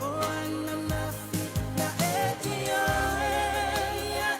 Oh, I'm not fit, na eti oh, yeah.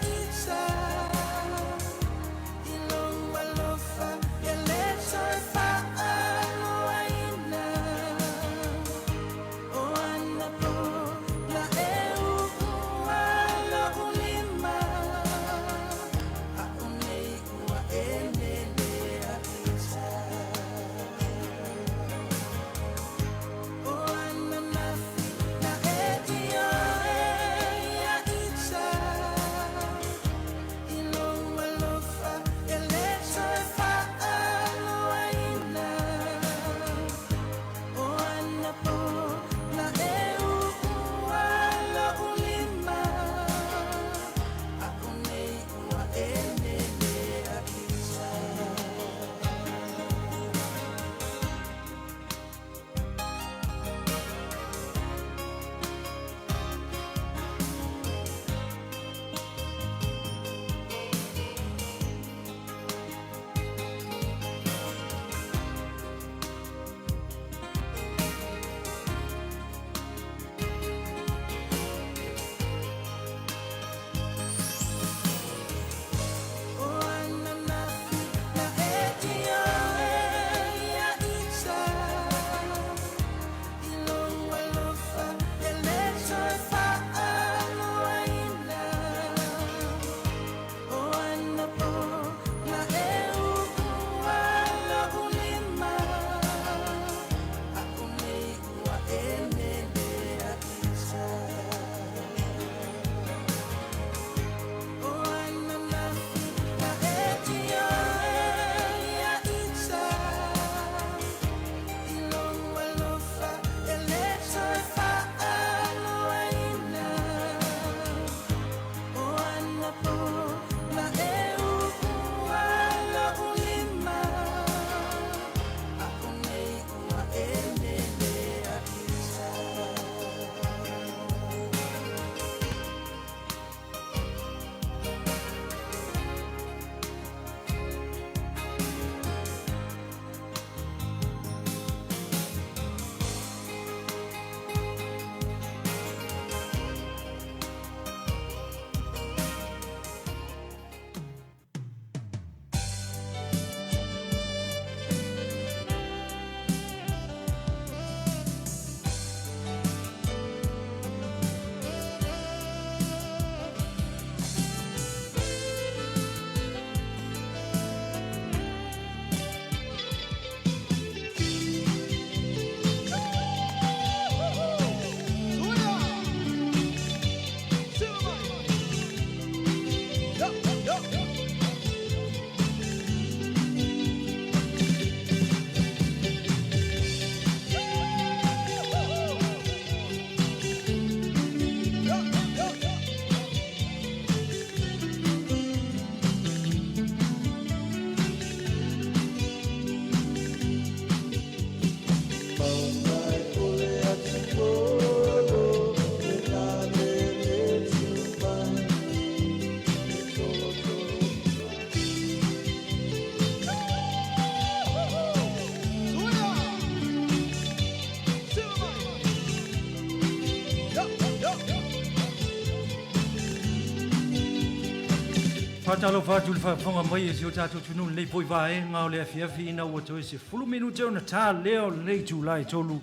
Fatalo fatu le whafonga mai e si o tātou tunu nei poi vae ngao le afiafi ina ua toi se 10 minuta o na tā leo nei Julai tolu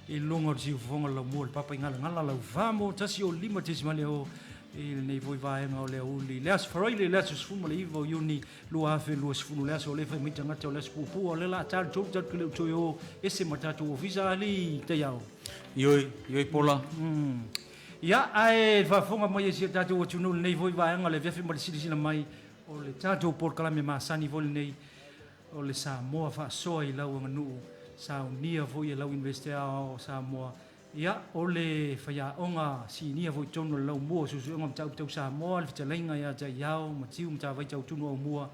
i longa o si o whafonga lau mua le papa i ngala lau whamo tasi o 5 tesima leo i nei poi vae ngao le uli le as farai le as sfuma le iwa o iuni lua afe lua sfunu le as o le whai mita ngata o le as pupu o le la tāle tolu tātu leo toi o ese matatu o visa ali te iau Ioi pola. Ia ai whafonga mai e si tātou o tunu nei voi vaenga le vefi mara sirisina mai o le tātou Polokalame masani voli nei o le Samoa whaasoa i lau aganu'u sa unia voi e lau investea o Samoa. Ia o le whaiaonga si nia voi tonu lau mua susuonga mtau tau Samoa le whitalainga ia tai iau matiu mta vai tau tunu au mua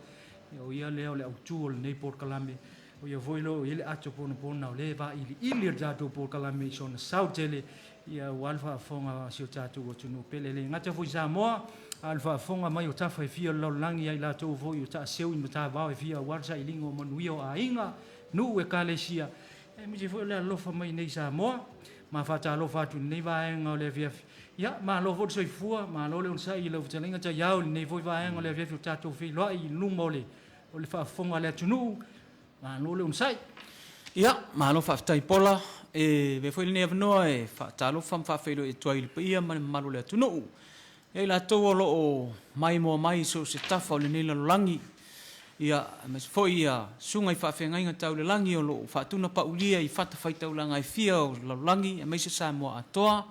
o ia leo le autu o le nei Polokalame o ia voi lo ile ato pona pona o le va ili le tātou Polokalame i sona sautele ia walfa fonga si o tātou o tunu pelele ngata foi Samoa alfa fonga mai o tafa e fia lo langi ai la tau foi o ta seu i mata va e fia warsa i lingo manuio a inga nu e kalesia e mi foi le lofa mai nei Samoa ma fa ta lo fa tu nei va en le via ia ma lo vo soi fua ma lo le un sai lo tsalinga ta ia nei voi va en le via tātou fi lo i lumole o le fa fonga le tunu ma lo le un sai Ia, malo whaftai pola, e ve foi lene avanoa e whaatalo whamwhawhailo e tuai lipa ia mani malu lea tunuu. E la tau olo o mai moa mai so se tafa o le nei lalolangi. Ia, mas foi ia sunga i whawhengainga tau le langi o lo whaatuna pa ulia i whatawhai tau langa i fia o lalolangi, e meise sa moa atoa.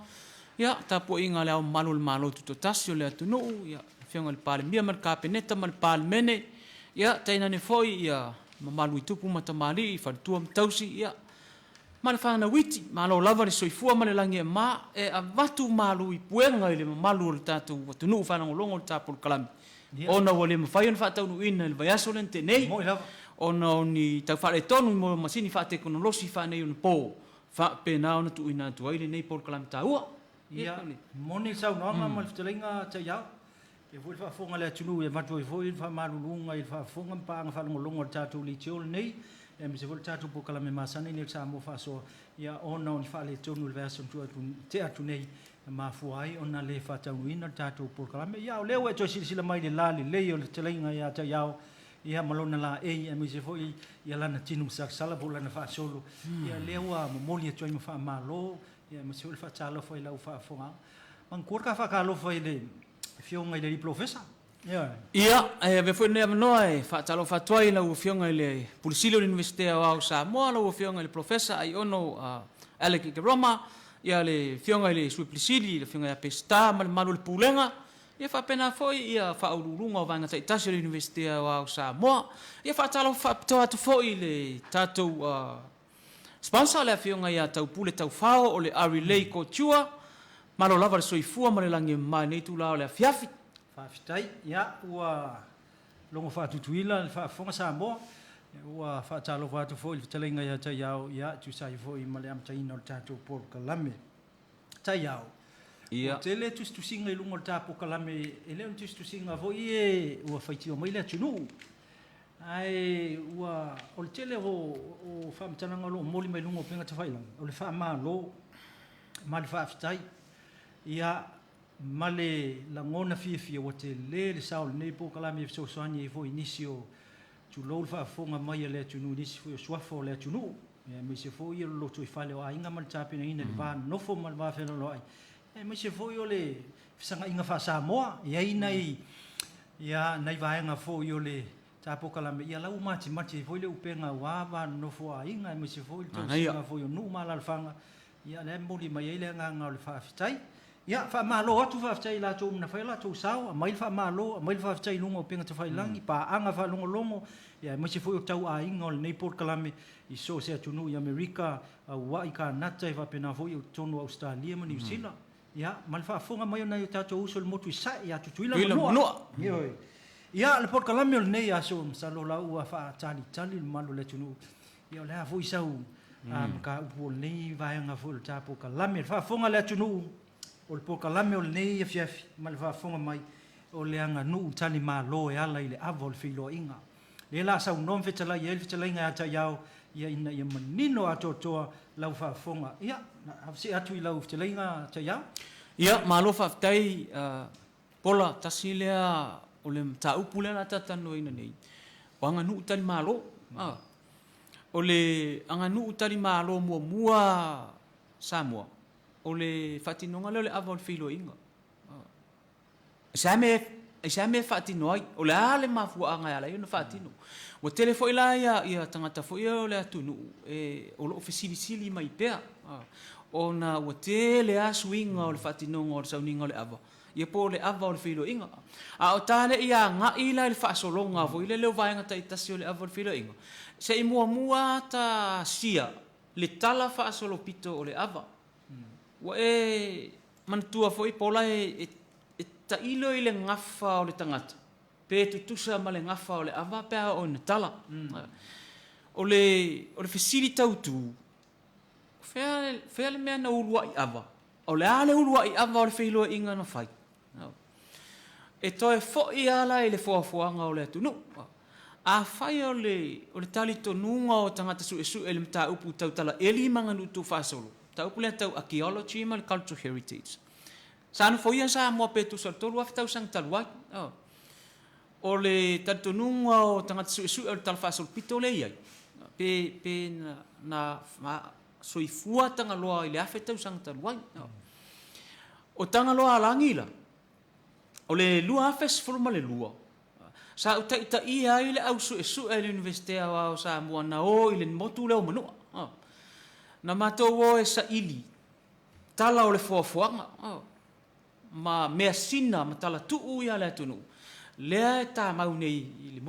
Ia, tapo inga leo malu le malo tuto tasi o lea tunuu, ia, whionga le pale mia mar kapeneta mar pale mene. Ia, taina ne foi ia, malu i tupu matamali i whatua mtausi ia ma le whana witi ma lo lava le soifua ma le langi e ma e a watu malu i puenga i le malu o le tātou watunu whanangolongo le tātou Polokalame ona o le mawhai on whataunu ina le vaiaso le te nei ona o ni tau whare tonu mo masini whate konolosi whanei on po whapena ona tu ina tu aile nei Polokalame tāua ia moni sau noanga ma le whatalinga te iau e voi whaafonga lea tunu e matu e voi whaamalulunga i whaafonga mpaanga whalongolongo le tātou li tiol nei e mi se voi tātou Polokalame masani ni Samoa whaasoa ia ona o ni whaale tonu le version te atu nei ma fuai ona le whaataunuina le tātou Polokalame ia o leo e toi sila mai le lali lei o le talainga ia ta iau ia malona la e mi se voi ia lana tinu saksala po lana whaasolo ia leo a momoli e toi ma whaamalo ia mi se voi whaatalo fai lau whaafonga mangkurka whaakalo fai le fionga i le profesa. Ia, ve foi ne avanoa e whaatalo whatuai lau fionga i le pulisilo le Universitea o Samoa lau fionga i le profesa ai ono Alec Roma ia le fionga i le sui pulisili le fionga i a pesta ma le malu le pulenga ia whapena foi ia whaururunga o vanga taitasi le Universitea o Samoa ia whaatalo whapatoa atu foi le tātou sponsor le fionga i a tau pule tau whao o le Arilei Kotua malo lava le soifua ma le langi mai nei tu lao le afiafi. Whaafitai, ia, ua longo whaatutuila, le whaafonga Samoa, ua whaatalo whaatu fo, ili whatalenga ia tai au, ia, tu sai fo i male amtaina o le tātou Polokalame. Tai au. Ia. O te le tustusinga i lungo le tātou Polokalame, e leo tustusinga fo i e ua whaitio mai le tunu. Ai, ua, o le tele o whaamtananga lo, moli mai lungo penga te whailang, o le whaamalo, ma le whaafitai, ia male langona fia o te le saul nei Polokalame so soani e foi nisi o tu lo fa fonga mai le tunu nisi foi swafo le tunu e me se foi lo tu fale o ainga mal tapina ina le va no fo mal va felo lo ai e me se foi o le sanga inga fa Samoa e ai nei ia nei va inga foi o le ta Polokalame ia lau mati foi le upenga wa va no fo ainga me se foi tu singa foi o nu mal fanga ia le moli mai le nga le fa fitai ia fa malo atu fa fitai la tu na fa la tu sao mai fa malo mai fa fitai lungo penga te failangi pa anga fa lungo longo ia me se foi o tau a inga o nei Polokalame i so se atunu i Amerika wa i ka nata fa pena foi o tonu Australia ma New Zealand ia mal fa fonga mai na tatu uso le motu sa ia tu tuila no ia le Polokalame o nei aso salo la u fa tali malo le tunu ia le foi sau ka upo nei vai nga fo le Polokalame fa fonga le tunu o le Polokalame o le nei afiafi ma le whaafonga mai o le aganu'u tali malo e ala i le ava o le whiloaʻiga le la saunoa fetalai ai le fetalaiga ata iao ia ina ia manino atoatoa lau whaafonga ia hafse atu i lau fetalaiga ata iao ia malo whaafitai pola tasi lea o le mataupu le la tatano ina nei. O aganu'u tali malo. O le aganu'u tali malo mua Samoa. O le whaatinoga leo le awa o le whiloinga. Sa me whaatino ai. O le ale mafuanga ala i na whaatino. Wa tele foi la ia tangata foi o le atunu. O lo ofisili mai pea. O na wa tele asuinga o le whaatinoga o le sauninga o le awa. Ia po le awa o le whiloinga. A o tale ia ngai la le whaasolonga foi le leo vaenga ta itasi o le awa o le whiloinga. Se i mua ta sia le tala whaasolo pito o le awa. Wa manatua foi pola e ta ilo i le ngafa o le tangata. Pe tutusa ma le ngafa o le awa pea o na tala. O le fesili tautu. Fea le mea na ulua i awa. O le ale ulua i awa o le whiloa inga na whai. E toi foi ala i le fuafuanga o le atunu. A whai o le tali tonunga o tangata su e le mataupu tau tala eli manganu tu whaasolo. Taupu le tau archaeology ma le cultural heritage. Sāna foia sa mua petu sa tolu aftau sang taluai. O le tatonunga o tangata su o le tala whaasolo pito le iai. Pe na soifua tanga loa i le afetau sang taluai. O tanga loa alangila. O le lua afes fulma le lua. Sa uta ita ia i le au su e le universitea o Samoa na o i le motu leo manua. Na matou o e sa ili. Tala o le fuafuanga. Ma mea sina ma tala tuu ia le atunu. Lea e tā mau nei i le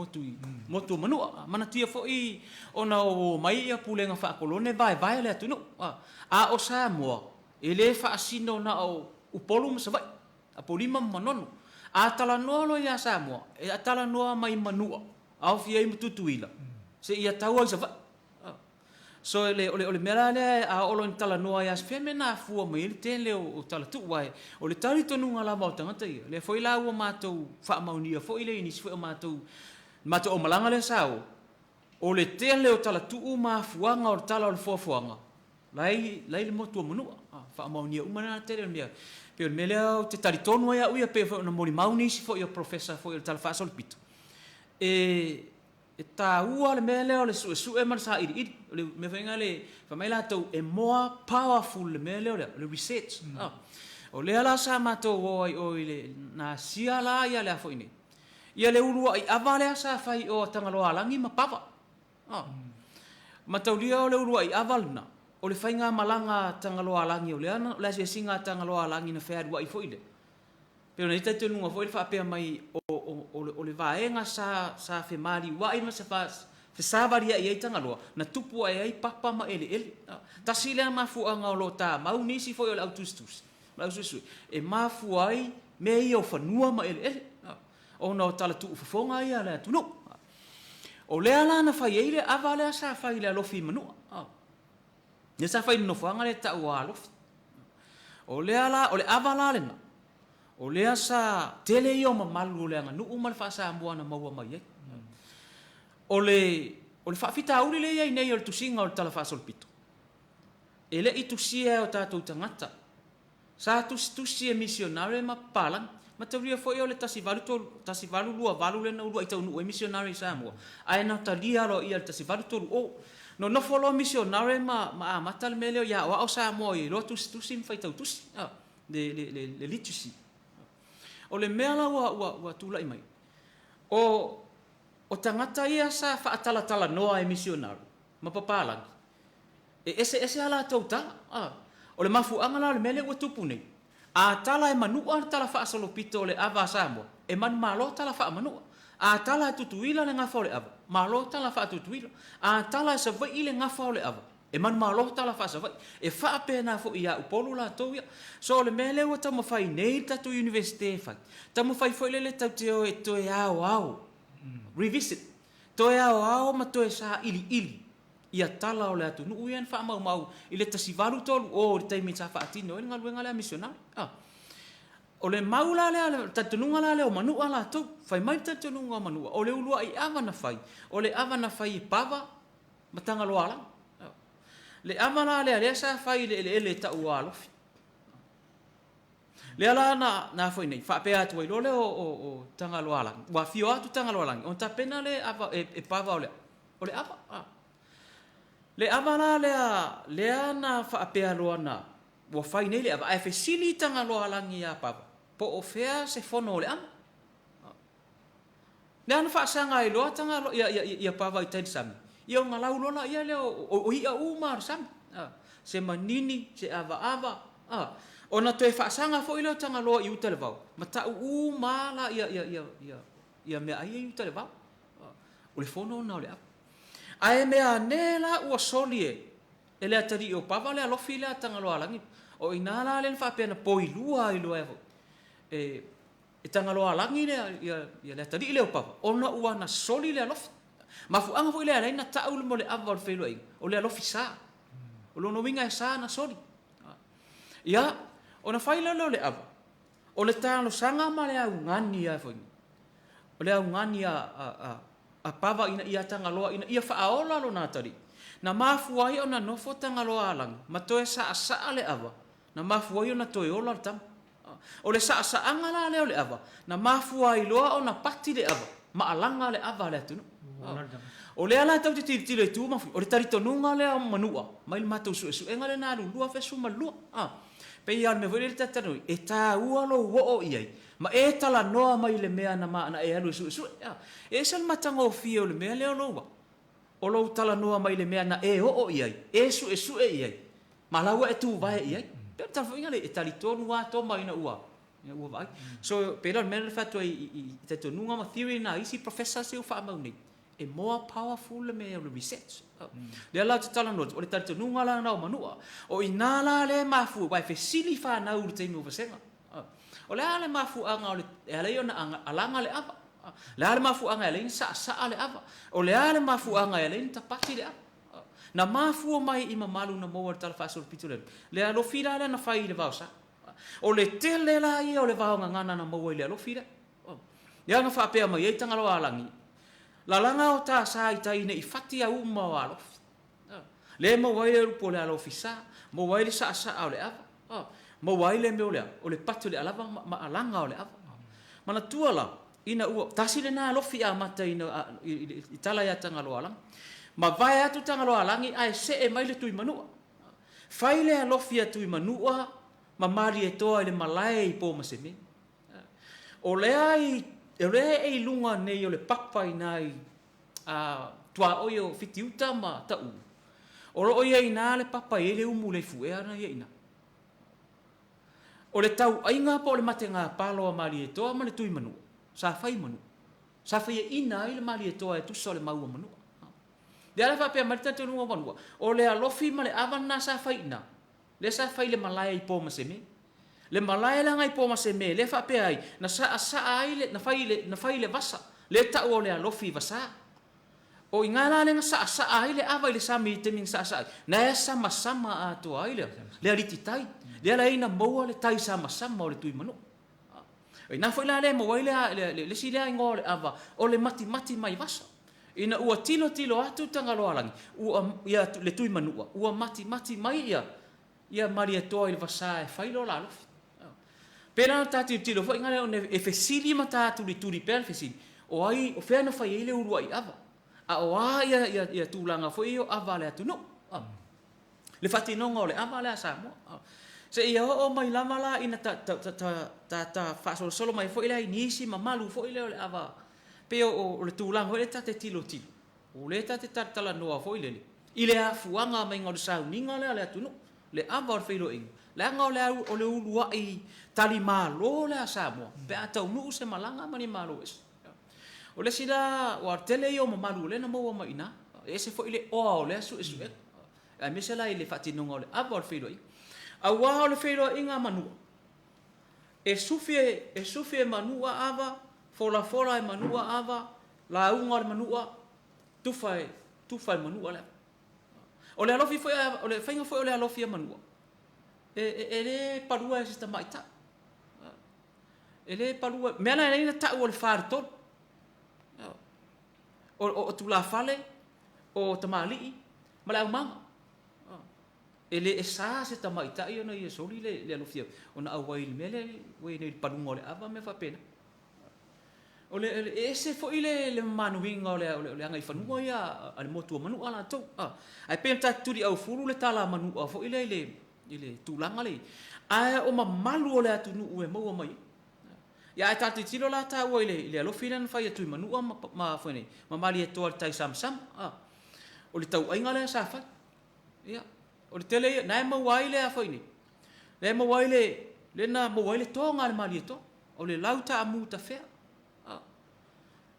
motu manua. Mana tia fo i ona o mai ia pulenga whaakolone vai le atunu. A o Samoa e le whaasino na o upolu masawai. A polima manono. A tala noa lo ia Samoa. E a tala noa mai manua. Au fia i matutuila. Se ia taua i sa vai. So ole mera le a olo in tala noa ia se me na fua mai le tele o tala tu wai. O le tali tonu ngala mau tangata ia. Le foi la ua mātou whaamaunia foi le inis foi mātou o malanga le sao. O le tele o tala tu ma fuanga o tala o le fuafuanga. Lai le motu manua. Whaamaunia umana tele mea. Pe me leo te tali tonu ia uia pe foi na mori mauni si foi o professor foi o tala whaasol pito. E tā ua le mea leo le su e marasa iri. Le me whainga le whamaila tau e moa powerful le mea leo le research. O lea la sa mātou o i le nā sia la ia le afo ine. Ia le urua i awa lea sa whai o tangaloa langi ma pawa. Matau lia o le urua i awa luna. O le whainga malanga tangaloa langi o lea na le se singa tangaloa langi na whaerua i fo ine. Pero nei tai tonu ngafoi le whaapea mai o le vaenga sa whemari wai ma sa whesawaria i eitanga loa na tupu ai ai papa ma ele. Tasi lea mafuanga o lo tā mau nisi foi o le autustus. E mafu ai me i o whanua ma ele. O na o tala tuu whafonga ia lea tunu. O lea la na whai eile awa lea sa whai lea lofi manua. Ia sa whai nofuanga le tau a lofi. O lea la, o le awa la lena. O lea sa tele i o mamalu o lea ngā nuu ma le whaasamua na maua mai ei. O le whaafita auri le iai nei o le tusinga o le tala whaasolpito. E le i tusia o tātou tangata. Sa tusi e misionare ma palang. Ma tauria foi o le tasi valu lua valu le na urua i tau nuu e misionare i Samoa. Ae na talia ro ia le tasi valu tolu o. No nofolo misionare ma amata le meleo ia o Samoa i roa tusi mwhai tau tusi. Le literacy. O le mea la ua tūlai mai. O tangata ia sa whaatala noa e misionaru. Ma papalangi. E ese ala tau tala. O le mafuanga la le mele ua tupu nei. A tala e manua tala whaasolopito o le awa Samoa. E man malo tala wha manua. A tala e tutuila le ngafa o le awa. Malo tala wha tutuila. A tala e savai i le ngafa o le awa. E man malo tala wha savai. E wha pēnā fo ia upolu la tau ia. So le mele ua tamo whai nei tatu universite whai. Tamo whai fo le tau teo e toe au. Revisit. Toe au ma toe sa ili. Ia tala o le atu nuu ian wha mau. I le tasivalu tolu o le taimi sa wha atino. E ngaluenga lea misionari. O le maula lea, tatununga lea o manua la tau. Whai mai tatununga o manua. O le ulua i awa na whai. O le awa na whai i pawa. Matanga loa la. Le awa la lea sa whai le ele ta ua alofi. Le ala na foi nei fa pe atu lo le o tanga lo ala. Wa fio atu tanga lo ala. On ta pena le ava e pava ole. Ole ava. Le ava la le ana fa pe lo ana. Wa fai nei le ava e fe sili tanga lo ala ngi ya pava. Po o fea se fono le ama. Le ana fa sanga i lo tanga lo ia pava i tain sami. Ia o ngalau lo la ia le o ia umar sami. Se manini se ava. Ona toe whaasanga fo ilo tanga loa i uta le vau. Ma tau mala ia mea ai i uta le vau. O le fono na o le apa. Ae mea nela ua soli e lea tari o pava lea lofi lea tanga loa langi. O inala le whapena poi lua i loa evo. E tanga loa langi lea tari i leo pava. Ona ua na soli lea lofi. Ma fuanga fo ilea reina tau le mo le ava o le whailua inga. O lea lofi saa. O lono winga e saa na soli. Ia, ona whaila leo le ava. O le talo sanga ma le au ngani a whainga. O le au ngani a pava ina ia tanga loa ina ia whaaola lo nā tari. Na mafuai o na nofo tanga loa alangi. Ma toe saa le ava. Na mafuai o na toe ola le tama. O le saa angala leo le ava. Na mafuai loa o na pati le ava. Ma alanga le ava le atunu. O le ala tau te tilo i tu mafu. O le taritonunga le manua. Mai le matou su enga le nā lua fesu malua. Pe ia me vole ta tanu e ta ua lo wo iai ma e tala noa mai le mea na ma na e alu su e sal matango fio le mea le lo o lo tala noa mai le mea na e o iai e su iai ma la e tu vai iai pe ta fo ngale e tali tonu wa to mai na ua vai so pe la me fa to i te tonu ma theory na isi professor se fa ma ni e more powerful le mea le research le ala te tala no o le tali tonu ngala na o manua o inala le mafu vai fe sili fa na u te mo vasenga o le ale mafu anga o le ale ona alanga le ava le ale mafu anga le sa le ava o le ale mafu anga le ta pati le ava na mafu mai i mamalu na mo tala fa so pitu le alo fila le na fai le vausa o le tele la i o le vaonga ngana na mo le alo fila ya nga fa pe mai e tanga lo alangi la langa o ta sa i tai nei fati a uma o alo le mo wai le po le alo fisa mo wai le sa o le ava mo wai le me o le patu le alava ma alanga o le ava mana tuala ina ua tasi le na lofi a mata ina i tala ya tanga lo alang ma vai atu tanga lo alangi ai se e mai le tui manua fai le lofi atu i manua ma mari e toa le malai i po maseme o le ai e re e lunga nei o le papai nai tua oio fitiuta ma tau o ro ia ina le papai ele umu le fuea na ia ina o le tau ainga po le matenga palo a mari e toa ma le tui manu sa fai ina i le mari e toa e tusa le maua manu le ala fa pe marita te lunga manu o le alofi ma le avana sa fai ina le sa fai le malaya i po maseme le malaya la ngai po maseme le fa pe ai na sa ai le na fai le vasa le ta o le alofi vasa o ingala le sa ai le ava le sami te min sa na sama a to ai le alititai le ala ina mo le tai sama o le tui manu e na foi la le mo le sila ngo le ava o le mati mai vasa ina ua tilo atu tanga lo alangi ua ia le tui manu ua mati mai ia maria to il vasa e fai lo la alofi pena tatu tilo foi ngale on e fesili mata tu li turi per fesili o ai o fe no fai ile urua i ava a o ia tulanga foi o ava le atu no le fati no ngole ava le Samoa se ia o mai lama la ina ta fa solo mai foi ile nisi mamalu foi ile le ava pe o le tulanga o le tate tilo o le tate tala noa foi ile a fuanga mai ngol sa ninga le atu no le ava o filo ing le anga o le ulua i tali malo le Samoa pe ata unu se malanga mani malo es o le sila o tele yo mamalu le na mo ma ina ese foi le o le su esu a mesela ile fati no le ava o filo ing a wa o le filo inga manu e sufie manua ava fola e manua ava la unga manua tufai manua le o le alofi foi o le fainga foi o le alofi manua e le parua e sta maita e le parua mena e ina ta o le farto o tu la fale o tamali ma la manga ele esa se tamaita ia na ia soli le alofia ona awai le mele we nei palunga le ava me fa pena ole ese fo ile le manuinga ole anga ifanua ia ale motu manu ala to ai penta turi au fulu le tala manu fo ile tulanga le ai o malu ole atu nu e mo mai ya ai tatu tilo la ta o ile alofia na fa ia tu manu ma fo nei ma mali e to tai sam ole tau ainga le sa fa ia o le tele na mo waile a foi ni le mo waile le na mo waile to ngal mali to o le lauta amu ta fe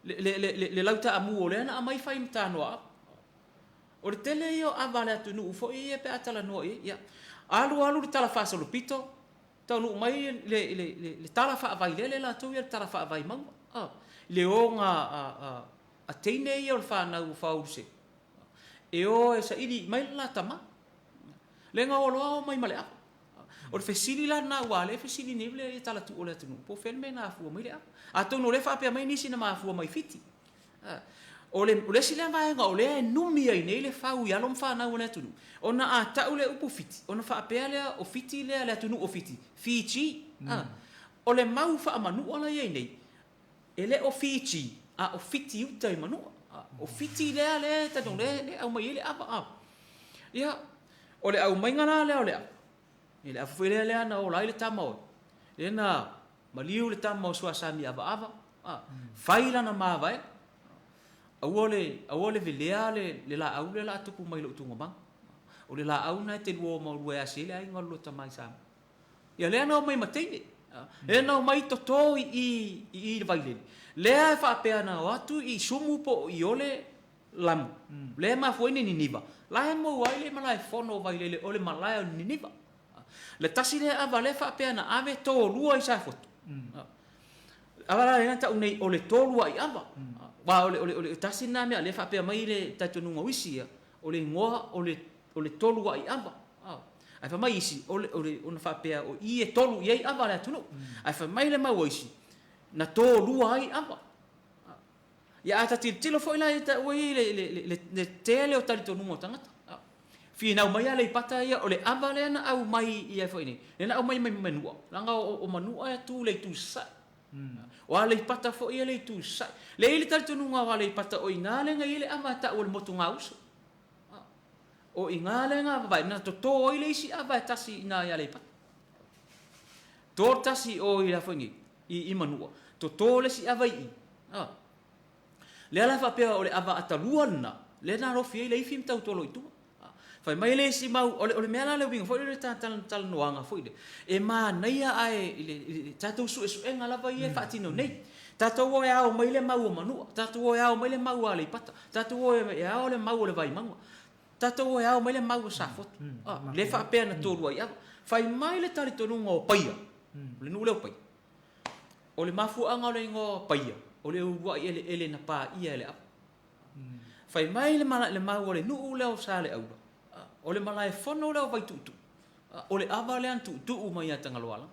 le lauta amu o le na mai fai mta no o le tele io avale atu nu fo e pe atala no ia alu le tala fa solo pito tau nu mai le tala fa vai le la tu ia tala fa vai mang le o nga a teine ia o fa na u fa use e o esa idi mai la tama lenga o loa mai male a o le fesili la na wale fesili ni le tala tu o le tunu po fen me na fu mai le a to no le fa pe mai nisi na ma fu mai fiti o le sila vai nga o le numi ai nei le fa u ya lom fa na o le tunu ona a ta o le upu fiti ona fa pe le o fiti le tunu o fiti fiti o le mau fa manu ola ye nei ele o fiti o fiti u tai manu o fiti le ta no le au mai le apa ia o le au maingana le ole ele a foi le na o lai le tamo le na maliu le tamo sua sami ava faila na ma vai awole velea le la au le la tupu mai lo tunga bang o le la au na te luo mo lue asile ai ngolo tamai sam ia le na mai matei le na mai toto i vai le fa pe na watu i sumu po i ole lam le ma foi ni niva la mo wai le malai fono vai le ole malai ni niva le tasi le ava le fa pe na ave to lua i sa foto ava le ta unei ole to lua i ava wa ole tasi na me le fa pe mai le ta tonu wisi ole ngoa ole to lua i ava ai fa mai isi ole ona fa pe o i e tolu i ava le tunu ai fa mai le mau isi na to lua i ava ya ata tilo foi la ta oi le tele o tali tonu mo tangata fina mai ale pata ia ole avale na au mai ia foi ni na au mai menua langa o manua ya tu le tu sa o ale pata fo ia le tu sa le ile tali tonu nga ale pata o inale nga ile amata o le motu ngaus o ingale nga vai na to ile si ava tasi na ia le pata to tasi o ia foi ni i manua to le si ava i le ala fa pe o le ava ataluana le na rofi le fim tau tolo itu fai mai le si mau ole mela le winga foi le tal noanga foi e ma naia ai le tatu su enga lava ia fatino nei tatu o ya o mai le mau manu tatu o ya o mai le mau ale pata tatu o ya o le mau le vai mau tatu o ya o mai le mau sa foto le fa pe na tolu ia fai mai le tali tonu ngo paia le nu le paia ole mafu anga le ngo paia ole ua ele na pa ia le fai mai le mau le nu le o sale au ole malai fono le vai tutu ole avale an tutu mai atanga loala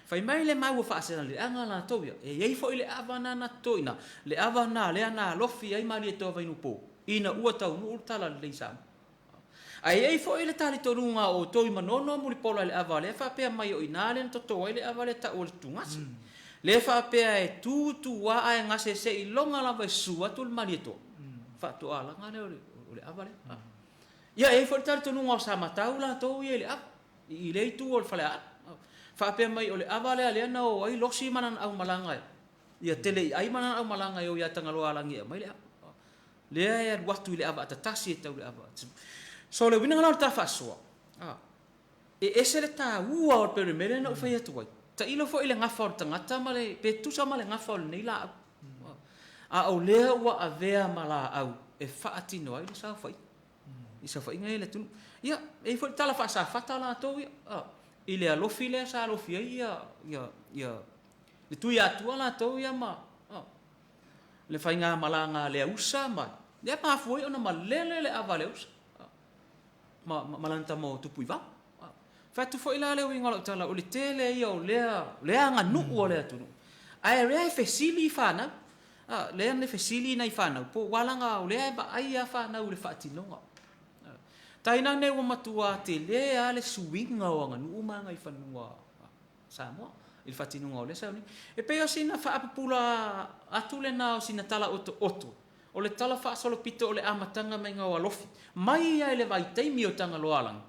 fai mai le mau fa asena le anga la toia e ei fo ile avana na toina le avana le ana lofi ai mari to vai no po ina ua tau no tala le sa ai ei fo ile tali torunga o toi manono muri pola le avale fa pe mai o inale to to ile avale ta o tungas le fa pe e tutu wa ai ngase se i longa la vai sua tul mari to fa to ala ngale ole avale ia e foi tar tonu ngau sama taula to ile ap i le tu ol fala fa pe mai ole avale ale na o ai losi manan au malanga ia tele ai manan au malanga yo ia tanga loa langi mai le le ia watu ile ava tatasi ta ile ava so le winanga la ta faso e ese le ta ua o pe mele na fa ia tu ta ilo fo ile ngafa tangata male pe tu sa male ngafa nei la o le wa avea mala au e fa atino ai sa fa isa fa inga ele tu ia e foi tala fa sa fata la to ile alo file sa alo fia ia le tu ia tu la to ia ma le fa inga malanga le usa ma le pa foi ona malele le avale usa ma malanta mo tu puiva fa tu foi la le winga la tala o le tele ia o le anga nu o le tu ai re fesili fana le ne fesili nai fana po walanga o le ba ai fa na o le fatinonga Taina ne wa matua te le ale suinga o aganu'u ma ngai fanua Samoa. Il fatinunga o le sauni. E pe o sina whaapapula atu le nao sina tala oto. O le tala whaasolo pito o le amatanga mai ngau alofi. Mai ia le vai teimi o tanga loalang.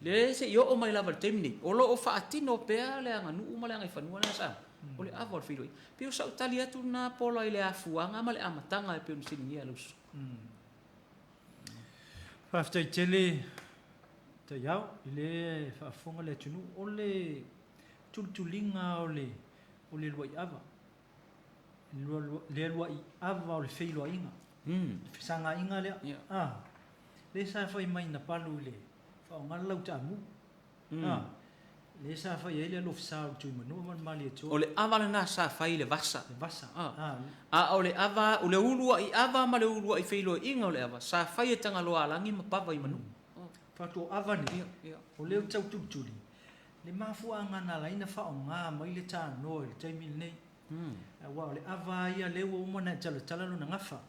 Le se yo o mai lava le teimi ni. O lo o whaatino pea le aganu'u ma le ngai fanua le sa. O le ava o le whiloi. Pe o sa utali atu na pola i le afuanga ma le amatanga e pe o nisini ia lusu. Whaftai tele te iau i le whaafonga le tunu o le tultulinga o le luai ava. Le luai ava o le wheilua inga. Sanga inga lea. Le sa whai mai na palu le whaonga lau ta amu. Le sa whai ele alo fisa o tui manu man mali atua. O le ava le na sa whai le vasa. Le vasa. O le ava, o le ulua i ava ma le ulua i wheilua inga o le ava. Sa whai e tanga loa langi ma pava i manu. Whatu ava ni. O leo tau tultuli. Le mafua ngana laina whaonga mai le tā noa le taimil nei. Wa le ava ia lewa umana tala no na ngafa.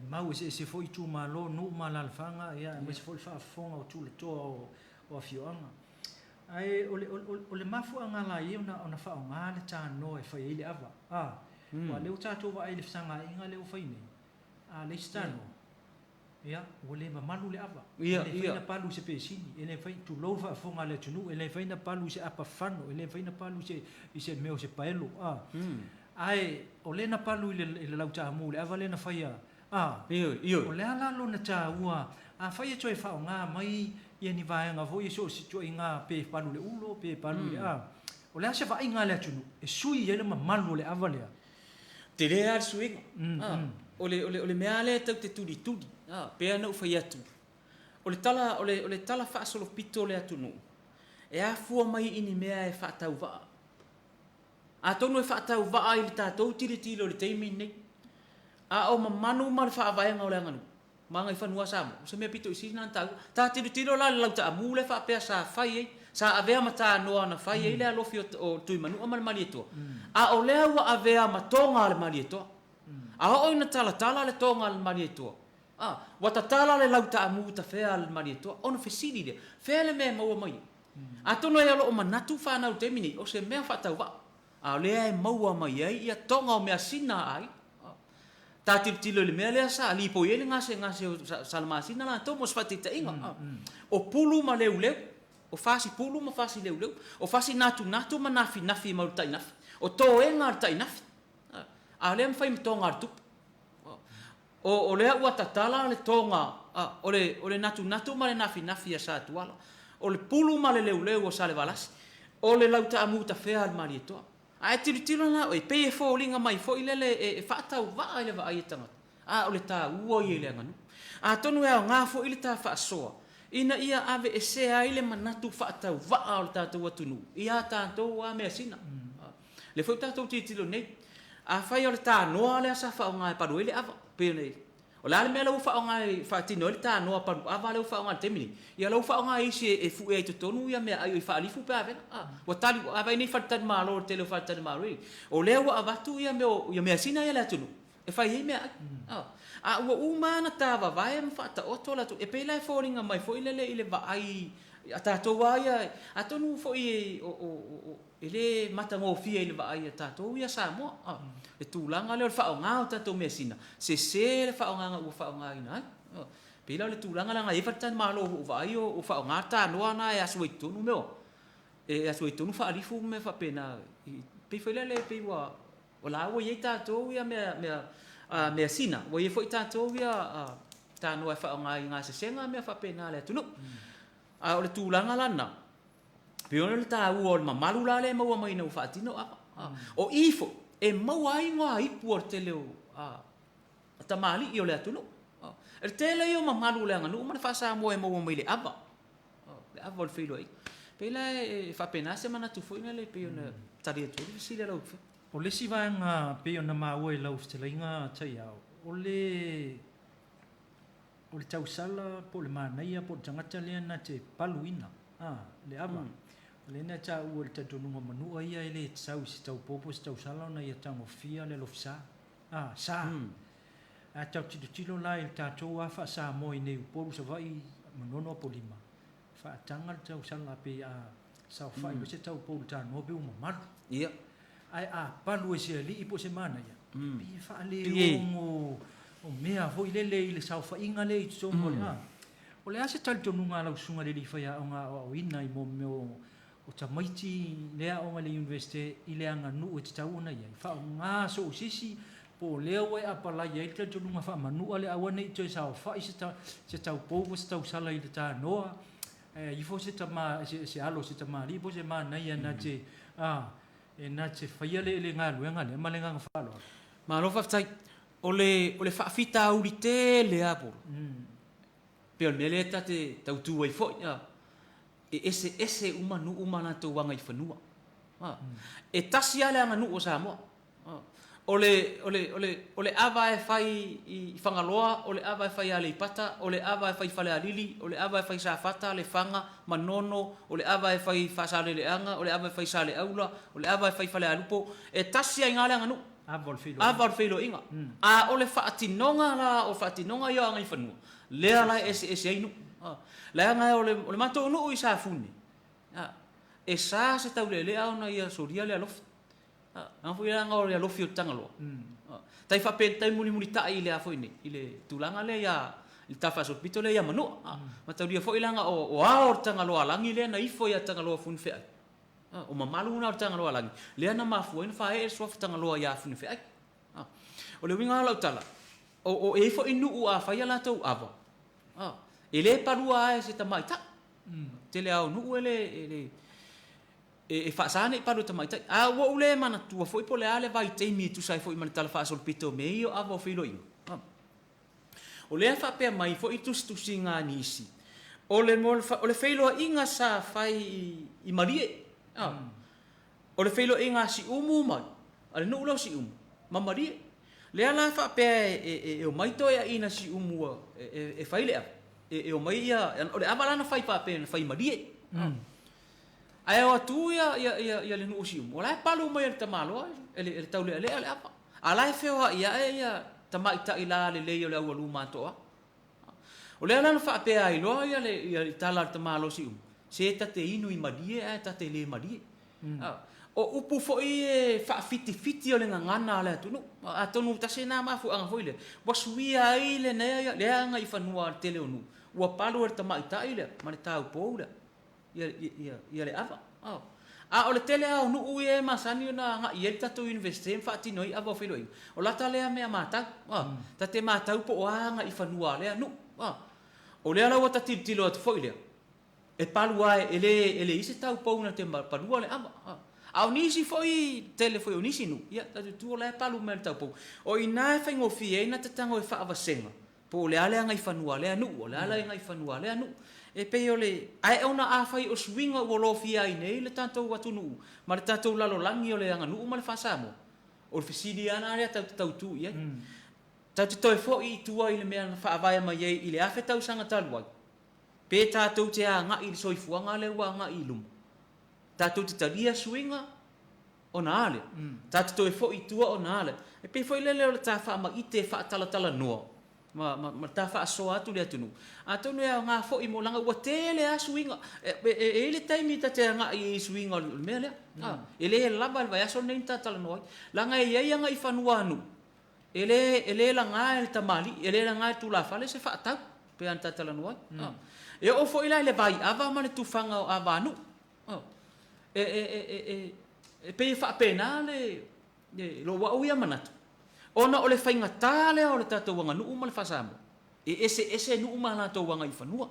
Mau se foi tu malo no malalfanga ia me se foi fa fonga o tu le to o afioanga. Ai o le mafu anga la ia ona fa nga le ta no e fa ile ava. Wa le uta to wa ile sanga inga le fa ini. Le stano. Ia o le malu le ava. Ia na palu se pesini, ele fa tu lo fa fonga le tunu, ele fa na palu se apa fano, ele fa na palu se meo se paelo. Ai o le na palu ile lauta mu le ava le na fa ia. O le ala lo na ta ua. Fa ia toi fa nga mai ia ni vai nga vo ia so si toi nga pe palu le ulo pe palu le o le se fa inga le tunu. E sui ele malu le ava le. Te le al sui. O le mea le tau te tudi. Pea na ufai atu. O le tala whaasolo pito le atu no. E a fua mai ini mea e whaatau waa. A tonu e whaatau waa i le tātou tiri o le teimi nei. A o mamanu ma le whaavaenga o le anganu. Manga i whanua Samoa. Se mea pito i sina tau. Tā tiri la le lauta amu le whaapea sa whai ei. Sa avea ma tā noa na whai ei le alofi o tui manu ama le mali etoa. A o lea wa avea ma tonga le mali etoa. A o ina tala le tonga le mali etoa. Wata tala le lauta amu ta fea le mali etoa. Ona fesiri le. Fea le mea maua mai. A tono e alo o manatu whanau te mini. O se mea whatau wa. A lea e maua mai ei. Ia tonga o mea sina ai. Tā tilo le mea lea sa. Lipo i ele ngase o salamasina la. Tō mos whatita inga. O pulu ma leu. O fasi pulu ma fasi leu. O fasi natu ma nafi ma utai nafi. O tō e ngā utai nafi. A lea mwhai mtonga artupu. O lea ua tatala le tonga. O le natu ma le nafi a sa tuala. O le pulu ma le leu o sa le valasi. O le lauta amuta fea al mari etoa. A e tiro na e pei e fōlinga mai fo i lele e whaatau waa i le wa ai tangata. O le tā ua i le anganu. A tonu e o ngā fo i le tā whaasoa. Ina ia ave e sea i le manatu whaatau waa o le tātou atunu. Ia tātou a mea sina. Le fo i tātou titilo nei. A whai o le tā noa le asa whao ngā e paru ele ava. Peo nei. O la le mea lau whao ngā e whaatino le tā noa paru ava lau whao ngā le temini. Ia lau whao ngā isi e fu e tutonu ia mea ai o i whaalifu pēa vena. Wa tali a vai nei whaatani mālo o tele o whaatani mālo e. O lea wa avatu ia mea sina ia le atunu. E whai hei mea ai. A ua umana tā wawai e mwhaata oto la tu. E pei lai fōringa mai fo ilele i le wa ai. A tātou aia. A tonu fo i ele matango fia i le wa ai a tātou ia Samoa. E tūlanga leo le whao ngā o tātou mea sina. Se le whao ngā ua whao ngā ina ai. Pei lau le tūlanga langa e whaatani mālo o wa ai o whao ngā tā noa na e asu tonu meo. E asu tonu whaarifu me whapena. Pei whaile le pei wa. O la ua iei tātou ia mea sina. Wa iei fo i tātou ia tā noa e whao ngā i ngā sesenga mea whapena le tunu. O le tūlanga lana. Pei ona le tā ua o le mamalu la le maua mai nau whaatino apa. O ifo. E maua ai ngā ipu o te leo tamali i o le atunu. E te leo o mamalu le anganu, umane whasa mua e maua mai le ava. Le ava o le whilo ai. Pei la e whapena se mana tu fwina le pei ona tari atu. Si le lau. O le si vanga pei ona maua e lau te lainga tai au. O le tausala po le manaia po le tangata lea na te paluina. Le ava. Le na ta ua le tatonunga manua ia ele tsau si tau popo si tau sala na ia tango fia le lofisa. Sa. A tau tilo la il tatou a fa sa mo i nei upolu sa vai manono polima whaatanga le tau sanga pe a sau whai lo se tau pōru tā no pe maru Ia. ai a palu e se li ipo se mana ia pe whaale Pie. o mea vo i lele i le sau whainga le i tso mo le a o le ase tali tonu ngā lau sunga le li whaia o ngā o ina i mo meo o ta maiti lea o le universite i le anga nu e te tau ona ia i wha o ngā so o sisi po lea wai apala ia i tali tonu ngā wha manua le awane i toi sau whai se tau pōwa se tau sala i le tā noa i fo se tama se alo se tama li po se ma nai ana te na te whaia le ngā luenga le ma le ngā whaalo Ma lo whaftai, o le whaafita auri te le aporo. Peo mele ta te tautua i fo, e ese umanu umana tau wanga i whanua. E tasi ale anga nu o Samoa. O le awa e whai i whangaloa, o le awa e whai ale i pata, o le awa e whai whale alili, o le awa e whai sa whata, le whanga, manono, o le awa e whai whasale le anga, o le awa e whai sale aula, o le awa e whai whale alupo, e tasi ai ngale anga nu. Avar filo inga. A o le whaatinonga la, o whaatinonga ia anga i whanua. Lea lai ese ainu. Lea ngai o le mato unu i sa fune. E sa se tau le lea ona ia soria le alofi. Ang fo ia nga o le alofi o tangaloa. Tai whapen tai muni tai i le afo ine. I le tulanga le ia, i tafa so pito le ia manua. Matau lia fo ilanga o aor tangaloa langi le na ifo ia tangaloa fun fea. O mamalu na tangaloa langi. Lea na mafua ina whae e soaf tangaloa ia fun fea. O le winga lau tala. O e fo inu ua whaia la tau awa. E le parua e se tamaita. Te le au nuu e whaasane i paru tamaita. A ua ule mana tua fo ipo le ale vai teimi tu sai fo i mana tala whaasol pito me i o awa o whilo ingo. O lea whapea mai fo i tusi ngā nisi. O le whiloa inga sa whai i marie. O le whiloa inga si umu mai. Ale nuu lau si umu. Ma marie. Lea la whapea e o maito ea ina si umu e whailea. E o mai ia, o le amalana whai whapea whai marie. Ai o atu ia le nuu si umu. O lai palu mai le tamaloa. Ele tau le ale apa. A lai whewa ia tamaita i la le leo le au alu matoa. O lea lana whapea i loa ia le tala le tamalo si umu. Se tate inu i marie e tate le marie. O upu fo i e whaafiti o le ngangana le atunu. A tonu tase nā mafu anga foile. Wasuia i le nea le anga i whanua tele onu. Ua palu e tamaita i le, ma le tau pou le. Ia le awa. A o le tele au nu ue e masani o na nga i e tato universite em whaatino i awa whilo inga. O lata lea mea mātau. Ta te mātau po o anga i whanua lea nu. O lea lau ata tilo atu foile. E palu ai ele ise tau pou na te palua le awa. Au nisi foi tele foi nisi nu. Ia tatu tu le palu mel tau po. O ina e faingo fie ina te tango e fa avasenga. Po le ale nga i fanua le anu, le ale nga i fanua le anu. E pe ole ai ona a fai o swinga o lo fia i nei le tanto watu nu. Ma le tanto lalo langi o le anga nu ma le fasamo. O le fisidi ana le tau tu ia. Tatu toi fo i tua i le mea fa avaya mai i le afe tau sanga talua. Pe tatu te a nga i soifuanga le wa nga i lum. Tātou te taria swinga o nā ale. Tātou e fo i tua o nā ale. E pe fo i lele o le tā wha ma i te wha tala noa. Ma tā wha asoa atu le atunu. A tonu e ngā fo i mo langa ua tele a swinga. E le taimi ta te ngā i swinga o mea lea. E le laba le vai aso nei tā tala noa. Langa e iei anga i whanua anu. E le la ngā e le tamali. E le la ngā e tu la whale se wha atau. Pe an tā tala noa. E o fo i lai le vai ava ma le tufanga o ava anu. E pe fa pena le lo wa uia manatu ona ole fainga tale ole tato wanga nu uma le fasamo ese nu uma na to wanga ifanua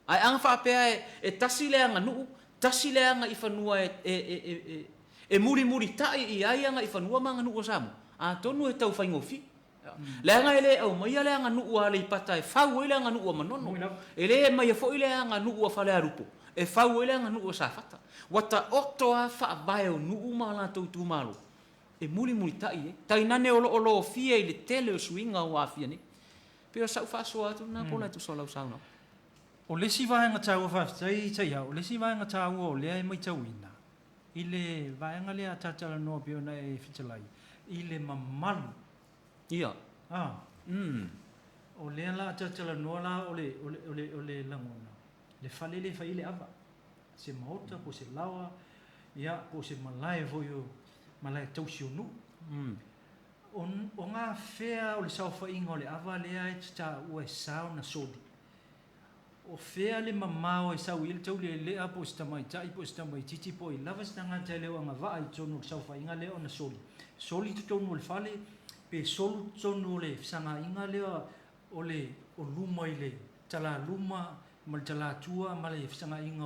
ai ang fa pe e tasile anga nu tasile anga ifanua e muri tai i ai anga ifanua manga nu osamo a tonu e tau faingo fi le anga ele au mai le anga nu ale pata e fa ele anga nu manono ele mai fo ele anga nu fa le arupo e fa ele anga nu sa fata wata oto a wha vai o nu uma la tau tu malo. E muri tai e. Tai nane olo fia i le tele o swinga o afia ni. Peo sau whasoa atu na pola tu solau sauna. O lesi vaenga tau whaftai tai au. O lesi vaenga tau o lea e mai tau ina. I le vaenga lea tatala noa peo na e whitalai. I le mamalu. Ia. o le la tala no la o le langona le fale le fai le ava se maota ko se lawa ia ko se malai voio malai tausio nu o ngā whea o le sauwha inga o le awa lea e ta ua e sao na soli. O whea le mamao e sau ili tau le lea po sta mai tai po sta mai titi po i lava sta ngā tai leo anga waa i tonu o le sauwha inga leo na soli. Soli tu tonu o le fale, pe solu tonu o le sanga inga leo o le o luma i le tala luma, ma le tala tua, ma le sanga inga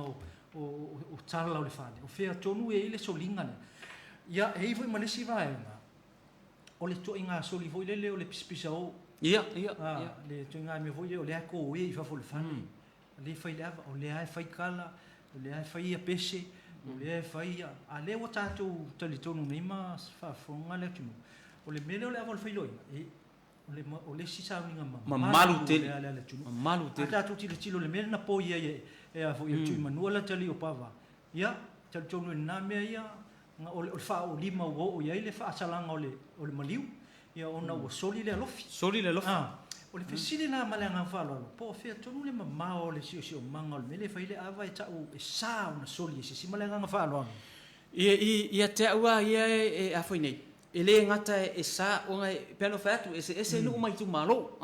o tala o le fale. O whea tonu e ile solinga le. Ia e iwo i malesi vae nga. O le to inga soli foi le o le pispisa o ia le to inga me foi o le ko e fa fol fan le fai le o le ai fai kala o le ai fai a pese o le ai fai a le o tato tali tonu nei ma fa fonga le tunu o le mele o le avol fai loi e o le sisa ninga ma malu te le tunu malu te tato tilo le mele na po ia e a foi tu manuala tali o pava ia tali tonu na me ia o le fa o lima o ia le fa salanga o le maliu ia ona o soli le lofi o le fesile na malanga fa lo po fe tonu le mama o le sio manga o mele fa ile ava e tau e sa ona soli se malanga fa lo ia te ua ia e a foi nei ele ngata e sa o ngai pelo fatu ese no mai tu malo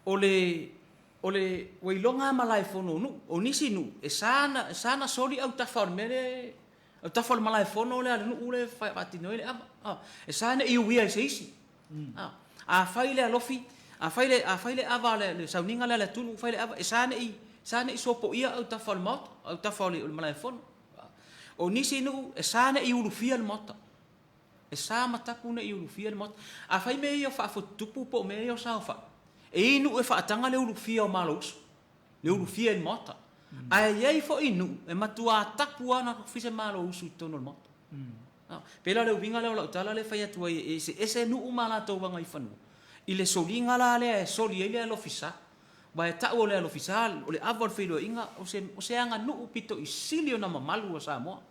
o le wailonga malai fono no o nisi no e sana soli au ta fa mele o tafal malai fono le ale no ule fai atino ele e sana i uia se isi a faile alofi a faile ava le sauninga le tunu faile ava e sana i sopo ia au tafal mot au tafal le malai fono o nisi no e sana i ulufia le mota e sa matapu na i ulufia le mota a fai me ia fa fotupu po me ia sa fa e inu e fa atanga le ulufia o malos le ulufia le mota ai ai fo inu e matua tapu ana fise malo usu tono mo pela le winga le tala le fai atu ese nu umala to wanga i fanu ile solinga la le soli ile lo fisa ba ta o le lo fisa o le avol filo inga o se anga nu pito i silio na mamalu o Samoa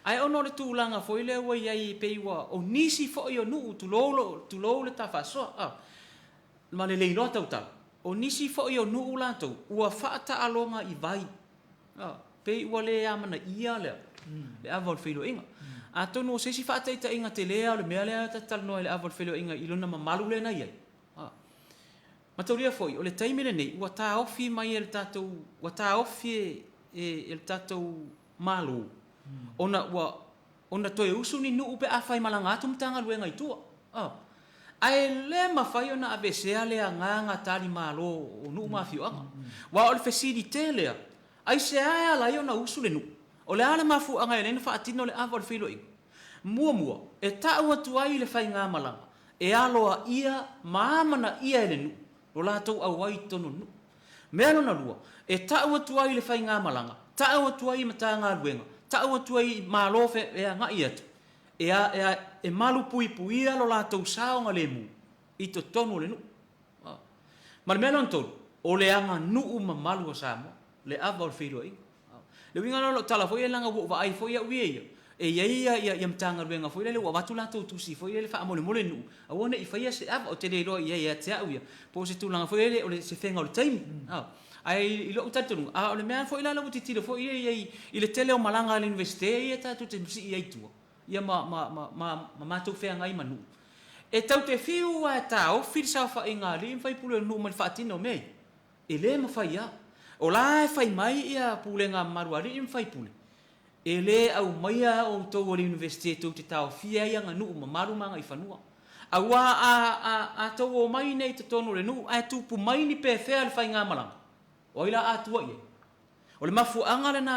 ai ono le tulanga fo ile wa ai peiwa o nisi fo yo nu tu lo le tafaso ma le leilo tau o nisi fo yo nu ulato ua fata alonga i vai pe ua le amana ia le avol filo inga a tonu se si fata ita inga te lea le mea lea ta tal no le avol filo inga ilona mamalu le na ia ma tauria foi o le taimi le nei ua ta ofi mai el tato ua ta ofi el tato malu ona toe usu ni nu upe a fai malanga atu mtanga luenga i tua ai le mafai ona avesea le anga tali malo o nu mafio anga wa o le facility le ai se ai ala ona usu le nu o le ala mafu anga le fa atino le avol filo i mua e ta ua tuai le fai nga malanga e aloa ia maamana ia le nu o la tau au ai tono nu me no na lua e ta ua tuai le fai nga malanga ta ua tuai mata nga luenga ta ua tuai malo fe e nga ia e malu pui lo la tau sao nga lemu i to tonu le nu ma le mena tonu o le anga nuu ma malu o Samoa le avol filo i le winga lo tala foi e langa wa ai foi ia e ia mtanga luenga foi le wa watu la tau tusi foi le fa mole nu a wona i faia se ava o te le lo ia te au ia po se tu langa foi le o le se fenga o le time ai i lo utatu o le mena foi la lo titilo foi ia i le tele o malanga le universite ia ta tu te si ia tu ia ma tu fe ngai manu e tau te fiu a ta o fil sa fa inga li fai pule no ma fa tino me e le ma fai ia o la fai mai ia pule nga maruari in fai pule e le au mai o to o universite to te tau fia ia nga nu ma maru manga i fanua a wa a to o mai nei te tonu le nu a tu pu mai ni pe fe al fai nga malanga o ila a tu ia o le mafu anga le na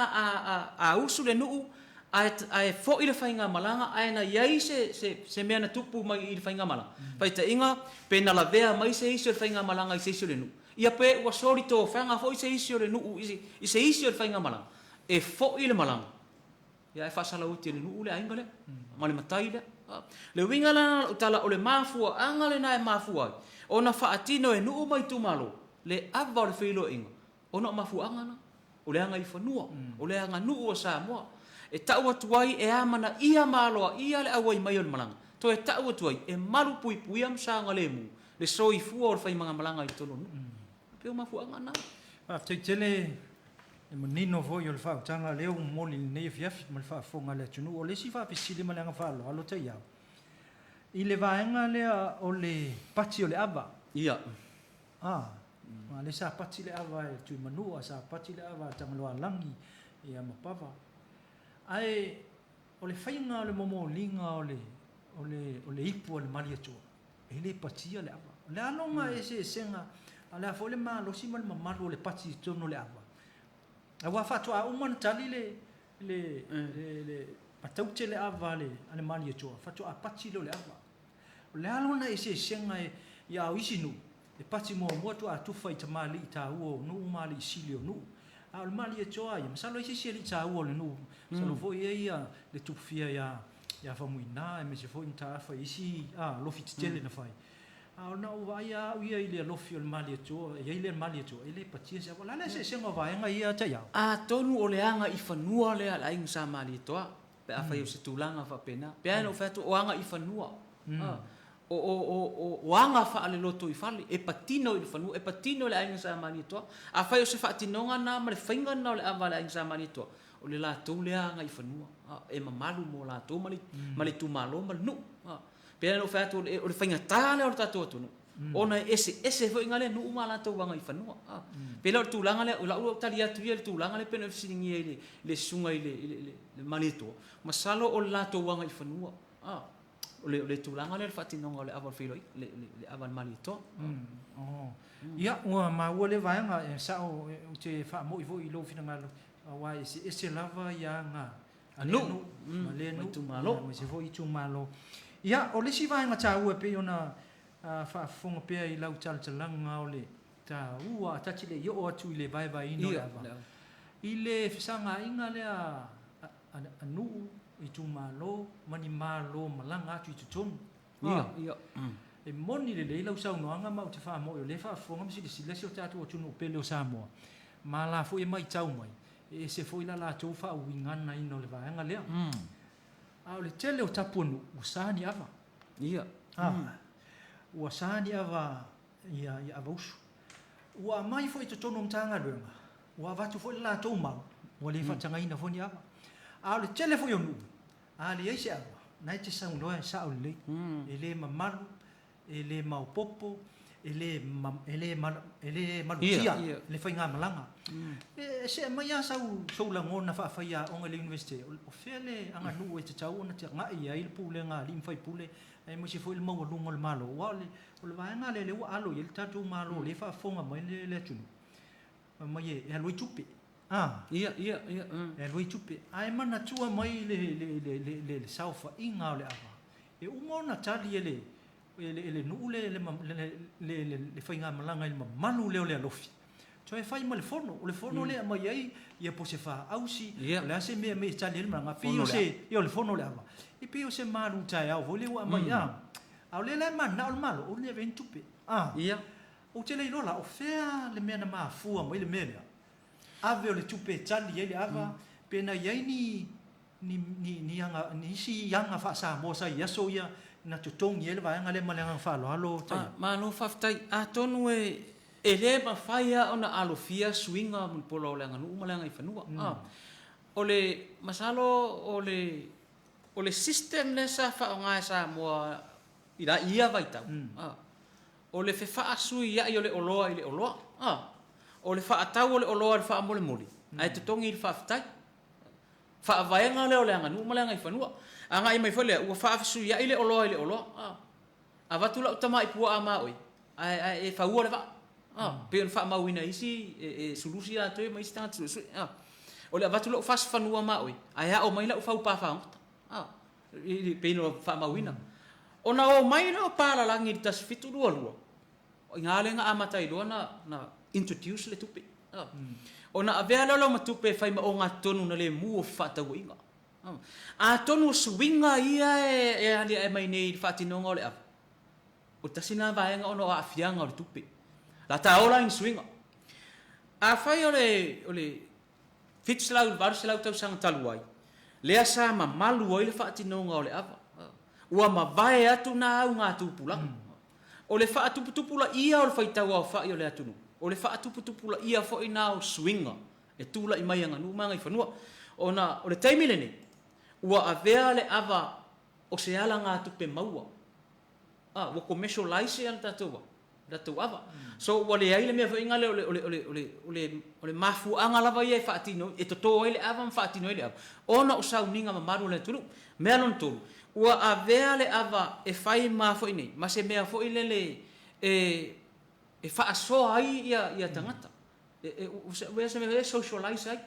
a usu le nu ai fo ile fainga malanga ai na yai se mea na tupu mai ile fainga malanga pai ta inga pe na la vea mai se iso fainga malanga i se iso le nu ia pe wa sori to fanga fo se iso le nu i se iso fainga malanga e fo ile malanga ia e fa sala uti le nu le ainga le mali matai le winga la tala o le mafua anga le na e mafua ona fa atino e nu mai tu malo le ava le filo inga ona mafua anga na o le anga i fanua o le anga nu o Samoa e tau atuai e amana ia maloa ia le awai mai o le malanga to e tau atuai e malu pui am sanga lemu le soifua o le faimagamalaga i tolu pe o mafuaga ana Faafetaitele e manino foi o le faautaga lea ua momoli lenei afiafi ma le faafoga le atunuu o le isi faapisili ma le aga faaloalo taiao i le vaega lea o le pati o le ava ia ma le sa pati le ava e tuimanuu a sa pati le ava tagaloalagi ia mapava ae o le faiga o le momoliga o le ipu o le mali atua e le patia le ava o le aloga e seesega a le a foʻi le malosi ma le mamalu o le pati tonu o le ava aua faatoʻauma na tali le mataute le ava a le mali atua faatoʻa pati leo le ava o le alona e seesega ia au isi nuu e pati muamua tuatufa i tamālii tāua o nuu ma alii sili o nuu a o le mali atua ia masalo ai sisi alii tāua o le nuu salo foʻi ai ia le tupufia ia famuinā e mese foʻi na taafa isi alofi tetele na fai a ona ua ai au ia i le alofi o le mali atua iai le mali atua i le patia se la le seesega o vaega ia taiao tonu o le aga i fanua lea le aiga sa mali toa pe a fai o se tulaga faapena pe ae na ua o aga i fanua o anga fa ale loto i fale e patino i le fanua e patino le aiga sa mali toa a fai o se faatinoga na ma le faiga na o le ava le aiga sa mali toa o le latou le aga i fanua e mamalu mo latou ma le tumalo ma le nuu pe no fa o le faigatā le o le tatou atunu ona ese foi ngale nuu ma latou anga i fanua pe le tulaga le la u tali atu ia le tulaga le pena fisingi i le sunga i le mali toa masalo o le latou anga i fanua o le tulaga le faatinoga o le ava filo le ava mali toa ia ua maua le vaega e sa'o te faamo'i fo'i i lou finagalo auā ese lava ia ga anu ma le anu tumalo ma se fo'i tumalo ia o le si vaega tāua pei ona faafofoga pea i lau talatalaga o le tāua atati le i'o atu i le vaevaina o le ava i le fesagāiga lea anu'u i tumalo mani malo malaga atu i totonu ia e moni lelei lau saunoaga ma o te faamo'i o le faafofoga ma silesilesi o tatou atunuu pele o Samoa ma la fo'i e maitau mai e se fo'i la latou faauigana ina o le vaega lea a o le tele o tapu anu ua sa ni ava ia ua sa ni ava ia avausu ua mai fo'i totonu o matagaluega ua avatu fo'i le latou mau ua le faatagaina fo'i ni ava a o le tele fo'i o nuu a leai se ava nai te saunoa e sa'o lelei e lē mamalu e lē maopopo e lē malutia le faiga malaga e se mai a soulagona fa'afai aʻoga i le university o fea le aganuu e tatau ona te aga'i ai le pulega ali'i mafai pule ai mai se fo'i le maualuga o le malo ua o le vaega lele ua alo ia le tatou malo o le fa'afoga mai le atunu mai e aloi tupe ia e aloi tupe ae manatua mai le saofa'iga o le ava e uma ona tali le nuu le faiga malaga i le mamalu leo le alofi so e fai ma le fono o le fono lea mai ai ia po se fa'ausi o le ase mea me tali le malaga pei o se ia o le fono le ava e pei o se malu taeao foi le ua mai ao le mana o le malo o le veni tupe ia o te leilola o fea le mea na mafua mai le mea lea ave o le tupe tali ai le ava pena iai ni isi ianga fa'asamoa sa ia so ia na totongi ele vaenga le malenga fa'aloalo ma no faftai tonu e le mafaia ona alofia swinga mun polo le nganu malenga i fanua o le masalo o le system le sa fa'onga sa mo ira ia vaita o le fefa sui ia i le oloa o le fa'atau o le oloa le fa'amole moli ai totongi i faftai fa'avaenga le o le nganu malenga i fanua anga i mai fole ua fa'afisu ia ile oloa avatu la utama i pua ama oi ai e faua le va pe on fa mauina isi e sulusi a toi mai sta tu o le avatu la fas fanua ma oi ai a o mai la fa pa fa i pe no fa mauina ona o mai no para langi tas fitu lua o ngalenga amata i na introduce le tupe ona avea lo matupe fai ma o ngatonu na le mu o fa ta winga tonu swinga ia ali e mai nei fatinonga o le ava o tasina vaenga ono a afianga o le tupe la taola in swinga a fai o le fitslau varslau tau sang taluai le asa ma malu o le fatinonga o le ava ua ma vai atu na au ngā tūpulang O le whaatuputupu la ia o le whaitau au whai o le atunu. O le whaatuputupu la ia fo ina o swinga. E tūla I mai anga nuumanga I whanua. O le taimile ne, ua avea le ava o se ala ngā tupe maua. Wa commercialize ala tātou ava. So ua le aile mea whainga le o le mafuanga lava ia e whaatino, e toto ele ava ma whaatino ele ava. Ona o sau ninga ma maru le tulu, mea lon tulu. Ua avea le ava e whai maa fo inei, ma se mea fo ile le e whaasoa ai ia tangata. Wea se mea socialize ai.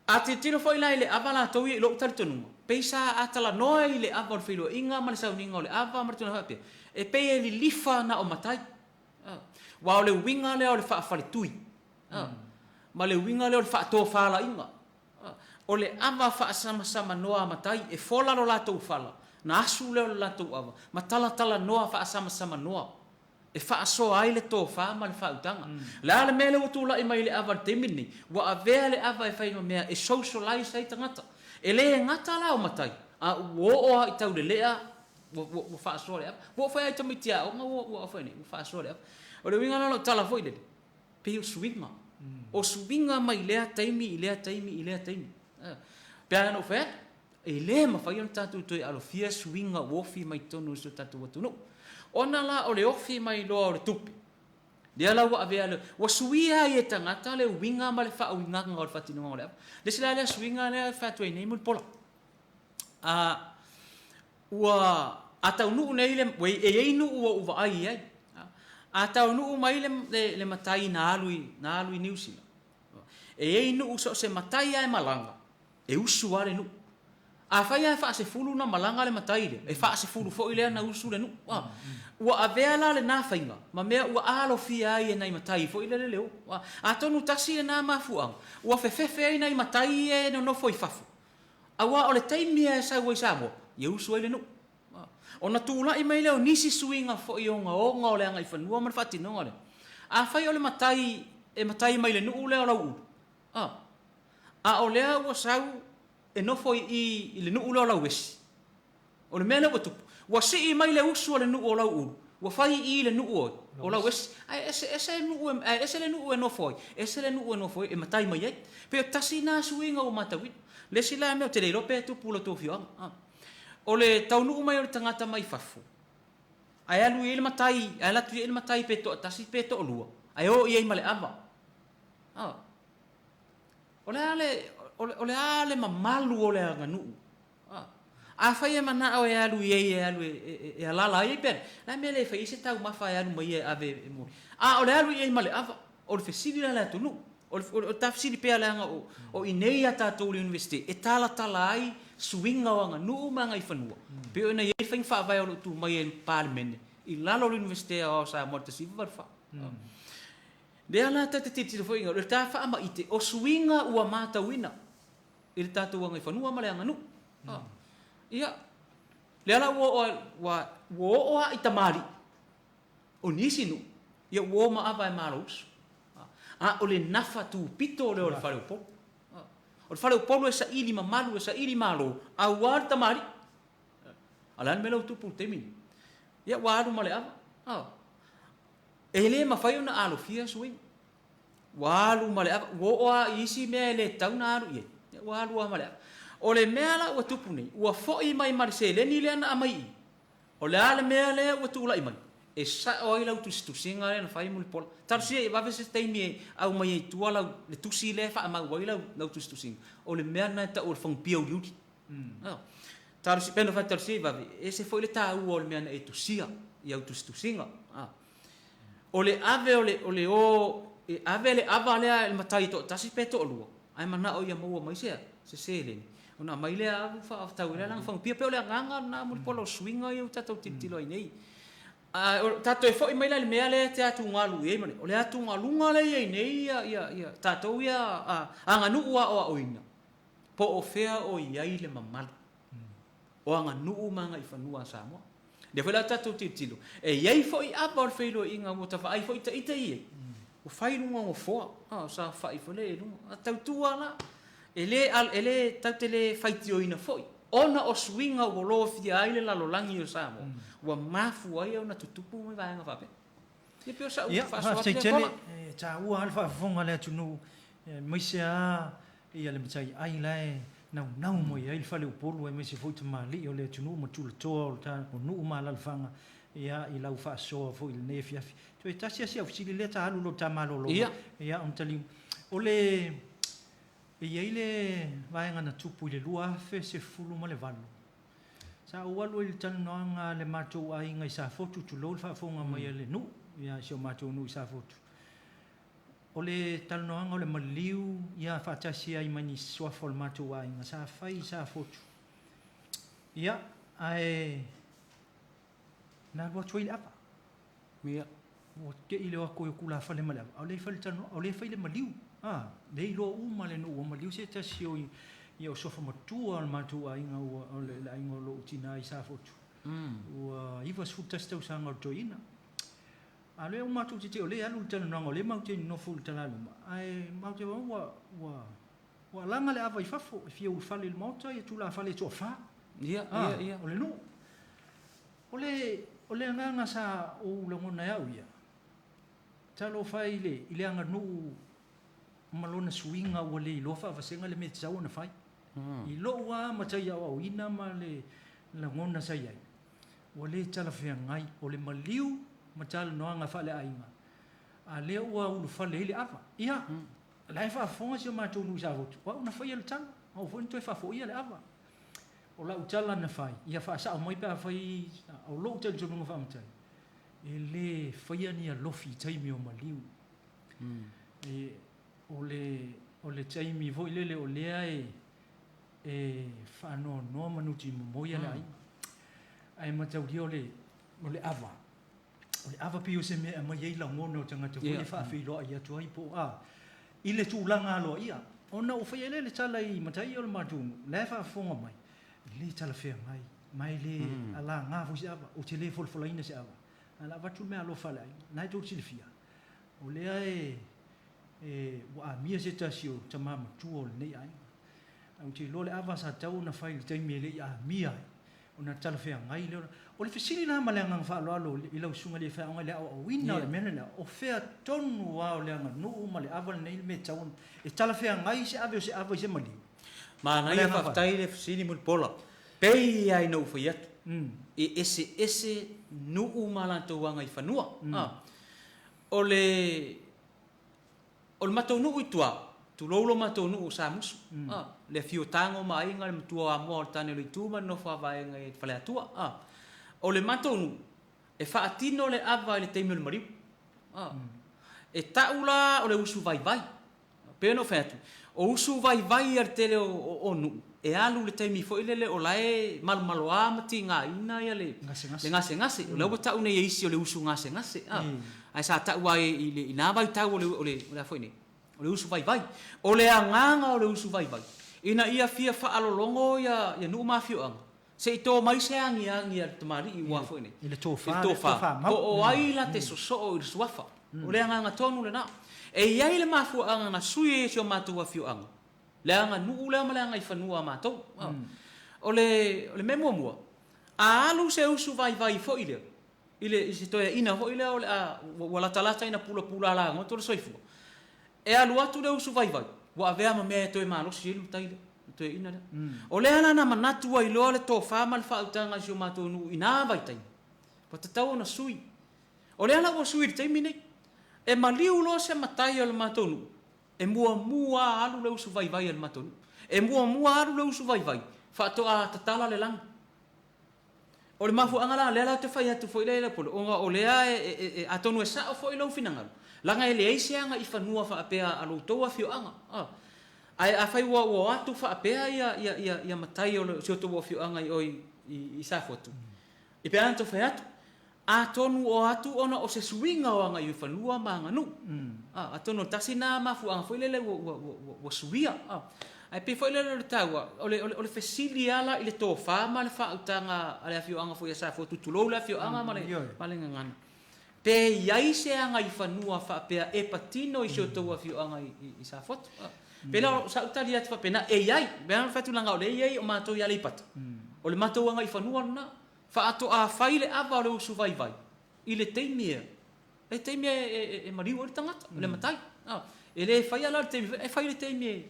A te tino fo ila ile ava la tau I lo utari tonunga. Peisa atala noa I le ava o le whilo inga ma le sau ninga o le ava ma le tuna hapia. E pei li lifa na o matai. Wa o le winga le o le whaafale tui. Ma le winga le o le whaatoa whala inga. O le ava whaasama noa matai e fola lo latou whala. Na asu le o latou ava. Ma tala noa whaasama noa. E whaasoa ai le tō wha ma le whautanga. La le mele utula I mai le ava te mini. Wa avea le ava e whainga mea e socialize ai tangata. E le ngata la o matai. A uoa I tau le lea. Wa whaasoa le ava. Wa whai ai tamitia. O ngā wa whaine. Wa whaasoa le ava. O le winga nalo tala foi le. Pe o swinga. O swinga mai lea taimi I lea taimi. Pea no whea. E le ma whai on tātou toi alo fia swinga wofi mai tonu so tātou watunu. Ona la o le ofi mai loa o le tupi. Dia la wa avea le. Wa suia I e tangata le winga ma le wha winga ngā o le whatinunga o le ava. Le sila le swinga le whatua I nei mul pola. Ua atau nuu nei le. Wei e ei nuu ua uwa ai ai. Atau nuu mai le matai na alui New Zealand. E ei nuu so se matai ai malanga. E usu ale nuu. A whai ai wha se fulu na malanga le matai le. E wha se fulu fo I lea na usu le nuu. Ua avea la le nā whainga. Ma mea ua alo fia ai e nei matai fo I le leo. A tonu tasi e nā mafuanga. Ua whewhewhe ai nei matai e no fo I whafu. A ua o le taimia e sau ai Samoa. Ie usu ai le nuu. O na tūla I mai leo nisi suinga fo I onga o le anga I whanua man whatinonga le. A whai o le matai e matai mai le nuu leo lau uru. A o lea ua sau e nofo I le nuu leo lau esi. O le mea leo tupu. Wa si mai le usu o le nuu o lau uru. Wa whai I le nuu o lau esi. Ese le nuu e nofo. Ese le nuu e nofo e matai mai ai. Peo tasi nā suinga o matawit. Le sila mea te reiro pe tupu lo tō whioanga. O le tau nuu mai o le tangata mai whafu. Ai alu I le matai. Ai latu I le matai pe to tasi pe to lua. Ai o I ma le ava. O le ale mamalu o le aganu'u. A whai e mana o e alu e alala I pere. La mea le whai se tau mawhai alu mai e ave e mori. O le alu I ma le ava. O le whesiri la le atunu. O tafsiri pea le anga o I nei a tātou le universite. E tala ai suinga o aganu'u manga I whanua. Peo ina I whaing whaavai o tu mai e parlemene. I lalo le universite o Samoa te siva warwha. Lea la te titira fo inga. Le tā wha ama ite. O suinga ua mātauina. I le tātou anga I whanua ma le aganu'u. Ia, le ala woa I tamari. O nisi nu. Ia woa ma awa e marous. O le nafa tu pito o le whare o polo. O le whare o polo e sa ili ma malu, e sa ili malo. A wāru tamari. Alan me lau tupu te mini. Ia wāru ma le awa. E le ma whai ona alo fia suing. Wāru ma le awa. Woa isi mea le tau na aru ie. Ia wāru ma le awa. O le mea la ua tupu nei, ua fo'i mai marise le ni le ana amai I. O le ale mea le ua tūla I mai. E sa o ai lau tusinga le na whai muli pola. Taru sia I wawe se teimi e au mai e tua lau le tusi le wha amau wai lau tusinga. O le mea na ta o le whangpia o liuri. Taru sia pena whai taru sia I wawe. E se fo'i le tā ua o le mea na e tusia I au tusinga. O le ave e ave le ava lea il matai to tasi pe to lua. Ai mana o ia maua mai sea. Se sele. Ona mai le avu fa tau le lang pia pe le nganga na mo polo swinga I tatou titilo I nei. Tatou e foi mai le mea le te atu ngalu e mane. O le atu ngalunga le I nei ia tatou ia anganu ua o oina. Po o fea o iai le mamal. O anganu manga I whanua Samoa. De foi la tatou titilo. E iai foi apa o feilo inga mo tafa ai foi ta ita I. O failunga o foa. Sa fai fole no. Tau tua la. Ele tau te le whaitio ina foi. ona o swinga o lo fia ai le lalolangi o Samoa ua mafu ai ona tutupu mai vaenga fape ia pe sa ia fa so fa tele ta ua alfa fonga le tunu mai sia ia le mtai ai lai nau mo ia il fale upolu e mai se foi mali o le tunu mo tula to ta o nu ma la fanga ia i lau fa so fo il ne fia to e tasia sia usili le ta alu lo ta malo lo ia on tali o le ia ile vaenga na tupu le lua fe se fulu ma le valu sa ua lo il tan no nga le mato ai ngai sa fotu tu lo fa fonga mai le nu ia se mato nu sa fotu o le tal no nga le maliu ia fa tasia ai mani so fol mato ai nga sa fai sa fotu ia ai na lo tuil apa ia o ke ile o ko kula fa le mala o le fa le tan o le fa le maliu le lo uma le no uma liu se tasio i o sofa matua al matua inga o le inga lo tina i sa fotu o i was futa sta usanga toina ale o matu te o le alu tana no le mau te no fu tana luma ai mau te wa langa le ava i fafo fi o fale il mota e tu la fale to fa ia o le no o le nga sa o le ngona ya uia talo fai ile anga no malona swinga wale lo fa vasenga le metsa ona fai i lo wa matai ya o ina male la ngona sai ai wale tala fe ngai o le maliu matal no anga fa le ainga a le wa u fa le apa ia la fa fonga se ma tu nu sa vot wa una fa il tan o fo into fa fo ia le apa o la utala na fai ia fa sa mai pa fai o lo tel jo no fa matai ele fa ia ni a lofi tai mi o maliu e o le taimi vo ile o lea fa no manuti mo ia lai ai matau dio le ava pio se me mai ia la ngono tanga te foi fa fi lo ia tu ai po ile tu langa lo ia ona o fa ile le tala i matai o matu le fa fonga mai le tala fe mai le ala nga fu ava o telefon folaina se ava ala va tu me alo fa lai nai tu silfia o lea wa mia se tasio tamama tuol nei ai au ti lo le ava sa tau na fai te mele ya mia ona tala fe ngai le o le fisili na malanga fa lo i lo sunga le fa ngai le o wina le mena o fe tonu wa o le nga no male ava nei me tau e tala fe ngai se ave se mali ma ngai fa tai le fisili mul pola pei ai no fa yat e ese no mala to wanga i fanua o le matou nuu i tua, tu lolo matou nuu sa musu. Le fio tango ma inga le matua mo tane le tuma no fa vai nga e fale atua. O le matou nuu e fa atino le ava le teimio le mariu. E taula o le usu vai. Peno fetu. O usu vai ar tele o nuu. E alu le teimi fo ile le o lae malo amati nga ina ia le ngase. O le o tau ne isi o le usu ngase. Ai sa ta wa i na vai ta o le foi ni o le usu vai o le anganga o le usu vai ina ia fia fa alolongo ya nu ma fio ang se to mai se angi te mari i wa foi ni ile to fa o ai la te so o i suafa o le anganga tonu le na e ia ile ma fu anga na sui se o matu wa fio ang le anga nu le ma le anga i fanua ma to o le memo mo a alu se usu vai fo ile se toia ina ho ile wala talata ina pula la ngoto le soifu e alu atu le usu vai wa avea ma me to ma lo silu taile to ina o le ana na manatu ai lo le to fa mal fa utanga si o mato nu ina vai tai pa tau na sui o le ana o sui tai mine e maliu lo se matai o le mato nu e mua alu le usu vai al mato nu e mua alu le usu vai fa to a tatala le lang o le mafu angala le la te fai atu foi le polo o le atonu sa o foi lo finanga langa ele ai seanga i fanua fa apea alo toa fio anga ai a fai wo atu fa apea ia matai o se to fio anga i sa foto i pe anto fai atu atonu o atu ona o se swinga o anga i fanua manga nu atonu tasina mafu anga foi le wo suia ai pe foi le taua o le fesili ala ile to fa ma le fa utanga ale afio anga foi sa fo tutulo la afio anga ma le ngana pe iai se anga i fanua fa pe e patino i so to afio anga i sa foto Pena sa utali atu pena ai, pena fatu langa ole ai o matou ia le pata. O le matou anga I fanua na fa ato a faile ava o le usu vai vai. I le teimia. E teimia e mariu o le tangata, le matai. E le fai ala le teimia, e fai le teimia.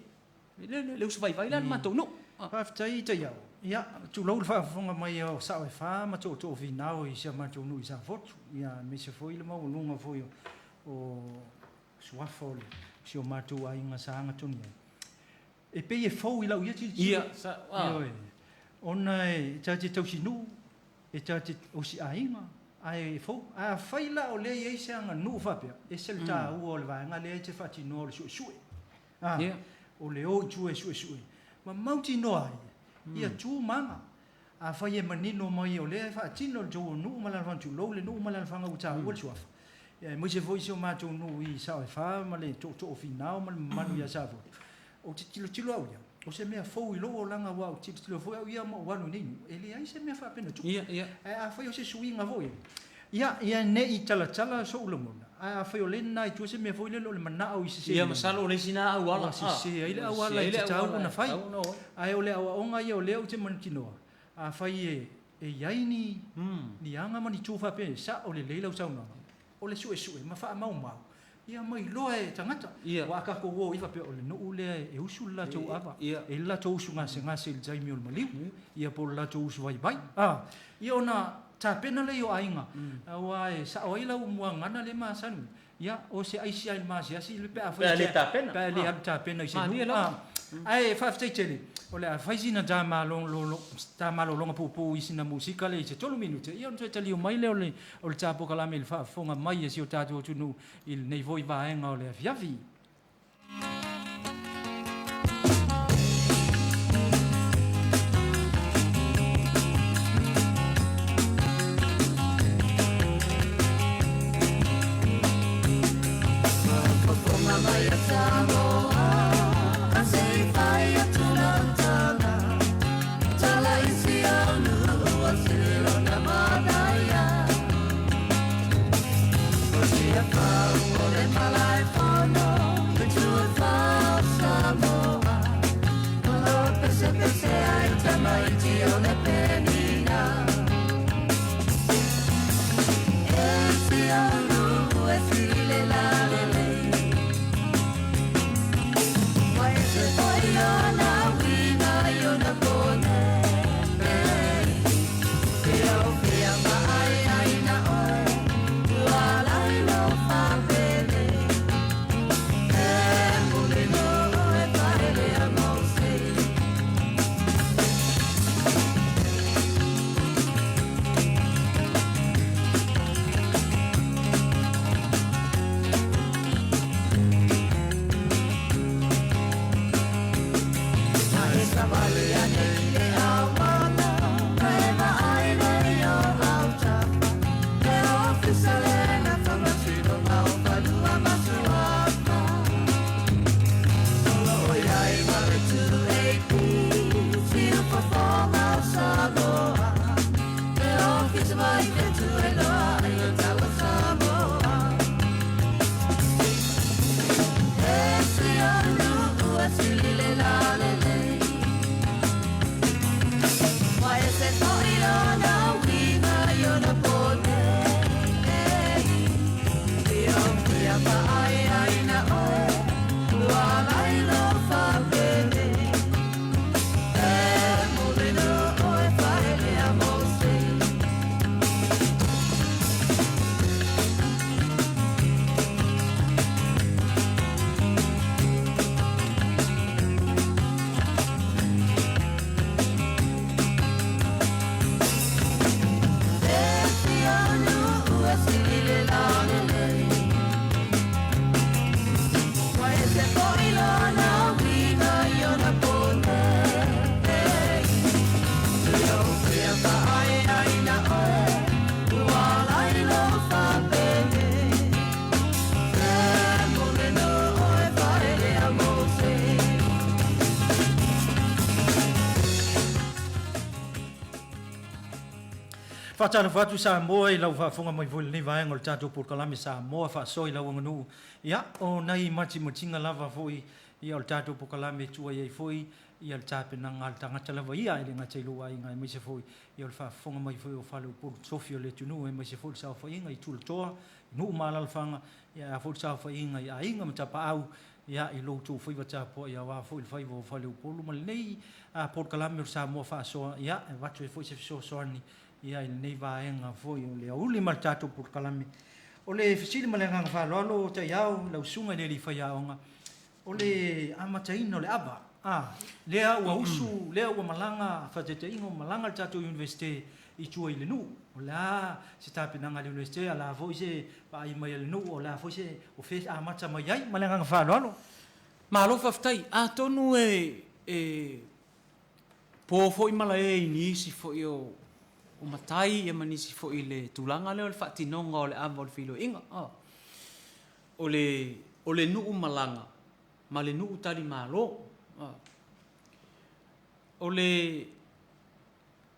Le usu vai vai la matou no. Whaftai te iau. Ia, tu lau le whaafonga mai o sao e wha, ma tō tō vinao I sia matou nui sa fotu. Ia, me se foi le mau lunga foi o suafo le. Si o matou a inga sa anga toni ai. E pe e fau I lau ia tiri. Ia, sa, ona e te tau sinu, e te o si a inga. Ai fau, a whaila o le ei se anga nuu whapea. E se le tā ua o le vaenga le te whati noa le sue. O le o tue sue. Ma mauti noa ai. Ia tū manga. A whai e manino mai o le whaatino le tō nuu malana whantu lou le nuu malana whanga uta ua le suafa. Ia mo se foi se o mātou nuu I sao e wha, ma le tō finao, ma le manu ia sa fotu. O te tilo au ia. O se mea fau I loo langa wau, tilo fau au ia ma wanu ninu. E le ai se mea whaapena tu. Ia. A whai o se suinga voi. Ia ne I tala so ulamona. A whai o lena I tu se mea foi le lo le manao I se se. Ia masalo le sina au ala. Se se, ai le au ala I te tau na whai. Ai o le au onga ia o leo te manukinoa. A whai e iai ni anga mani tū whape, sa o le leila sauna. O le sue, ma wha mau. Ia mai loa e tangata. Wa ka ko wo I whape o le nuu le e usu la tau ava. E la tau usu ngase il jaimi o le maliu. Ia po la tau usu vai. Ia ona ta pena le o ainga. Wa e sa o ila mua ngana le ma sanu. Ia o se aisi ai ma se asi le pe a fa. Le ta pena. Pa le ta pena se. Ai fa ftai tele. O le a faisina ta malo longa pu isina musika le se tolu minute. Ia on tali o mai le o le Polokalame le fa fonga mai e si o tatu tunu il nei voi vaenga o le aviavi. Fatana fatu Samoa I lau whaafonga mai voi ni vaenga o le tātou Polokalame Samoa whaasoi lau anganu. Ia, o nei mati matinga lava foi ia o le tatou pokalame tua iai foi ia le tapenanga le tagata lava ia i le gatailoa aiga e maise foi ia o le faafofoga mai foi o faleupulu tofi o le tunuu e maise foi le saofaiga i tulatoa nuu malalafaga ia foi le saofaiga i aiga ma tapaau ia i loutou foi vatapoa ia wā foi le faiva o faleupulu ma lenei polokalame o le Samoa faasoa ia e vatu e foi se fesoasoani ia i lenei vaega foi o le auli ma le tatou polokalame o le fesili ma le agaga faloalo taiao lausuga i le alifaiaoga o le amataina o le ava lea ua usu lea ua malaga faataitaiga o malaga le tatou universite i tua i le nuu o le se tapenaga le universite a la foi se paai mai le nuu o la foi se o fe amata mai ai ma le agaga faloalo malo faafetai atonu po foʻi ma lae i nisi foʻi o matai ia manisi foʻi le tulaga lea o le faatinoga o le ava o le filoiga o le nuu malaga ma le nuu talimālō o le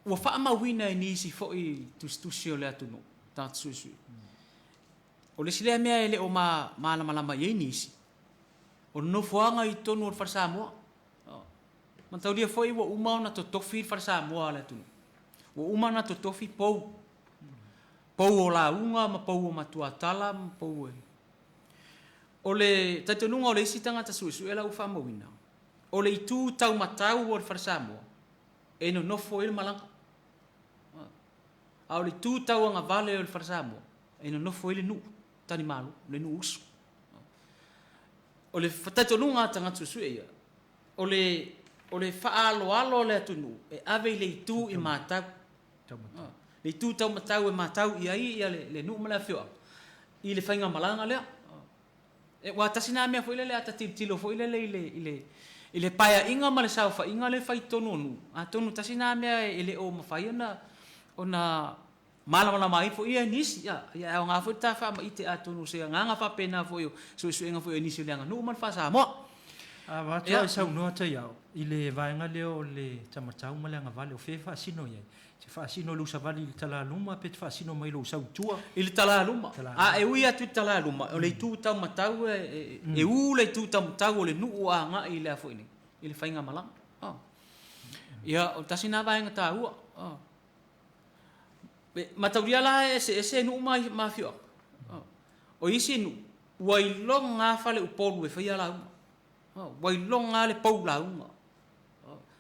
ua faamauina e nisi foʻi tusitusi o le atunuu tatusuisui o le silea mea e le o malamalama i ai nisi o le nofoaga i tonu o le falesamoa mataulia foʻi ua uma ona totofi i le falesamoa le atunuu ua uma ona totofi pou o lauga ma pou o matuatala ma pou o le taitonuga o le isi tagata suʻesuʻe e lau faamauina o le itu taumatau o le falesamoa e nonofo i le malaga a o le itu tauagavale o le falesamoa e nonofo i le nuu talimālō le nuu usu o le taitonuga tagata suʻesuʻe ia o le faaaloalo o le atunuu e ave i le itu i matau le itu taumatau e matau i ai ia le nuu ma le afioaga i le faiga malaga lea e ua tasina mea foʻi le atatilitilo foʻi lele i le paeaʻiga ma le saofaiga le faitonu o nuu atonu tasina mea e le o mafai ona malamalama ai foʻi e nisi ia aoga foʻi tafaamaʻite atonu se agaga faapena foʻi o suʻesuʻega foʻi o nisi o le aganuu ma le faasamoa avatua e saunoa taiao i le vaega lea o le tamatau ma le agavale o fe faasino iai se faasino lou savali i le talaluma pe te faasino mai lou sautua i le talaluma e ui atu i le talaluma o le itu taumatau e u le itu taumatau o le nuu agaʻi i lea foʻi i le faiga malaga ia o tasina vaega tāua mataulia la ese nuu mafioaga o isi nuu ua iloga faleupolu e faia lauga ua iloga le pou lauga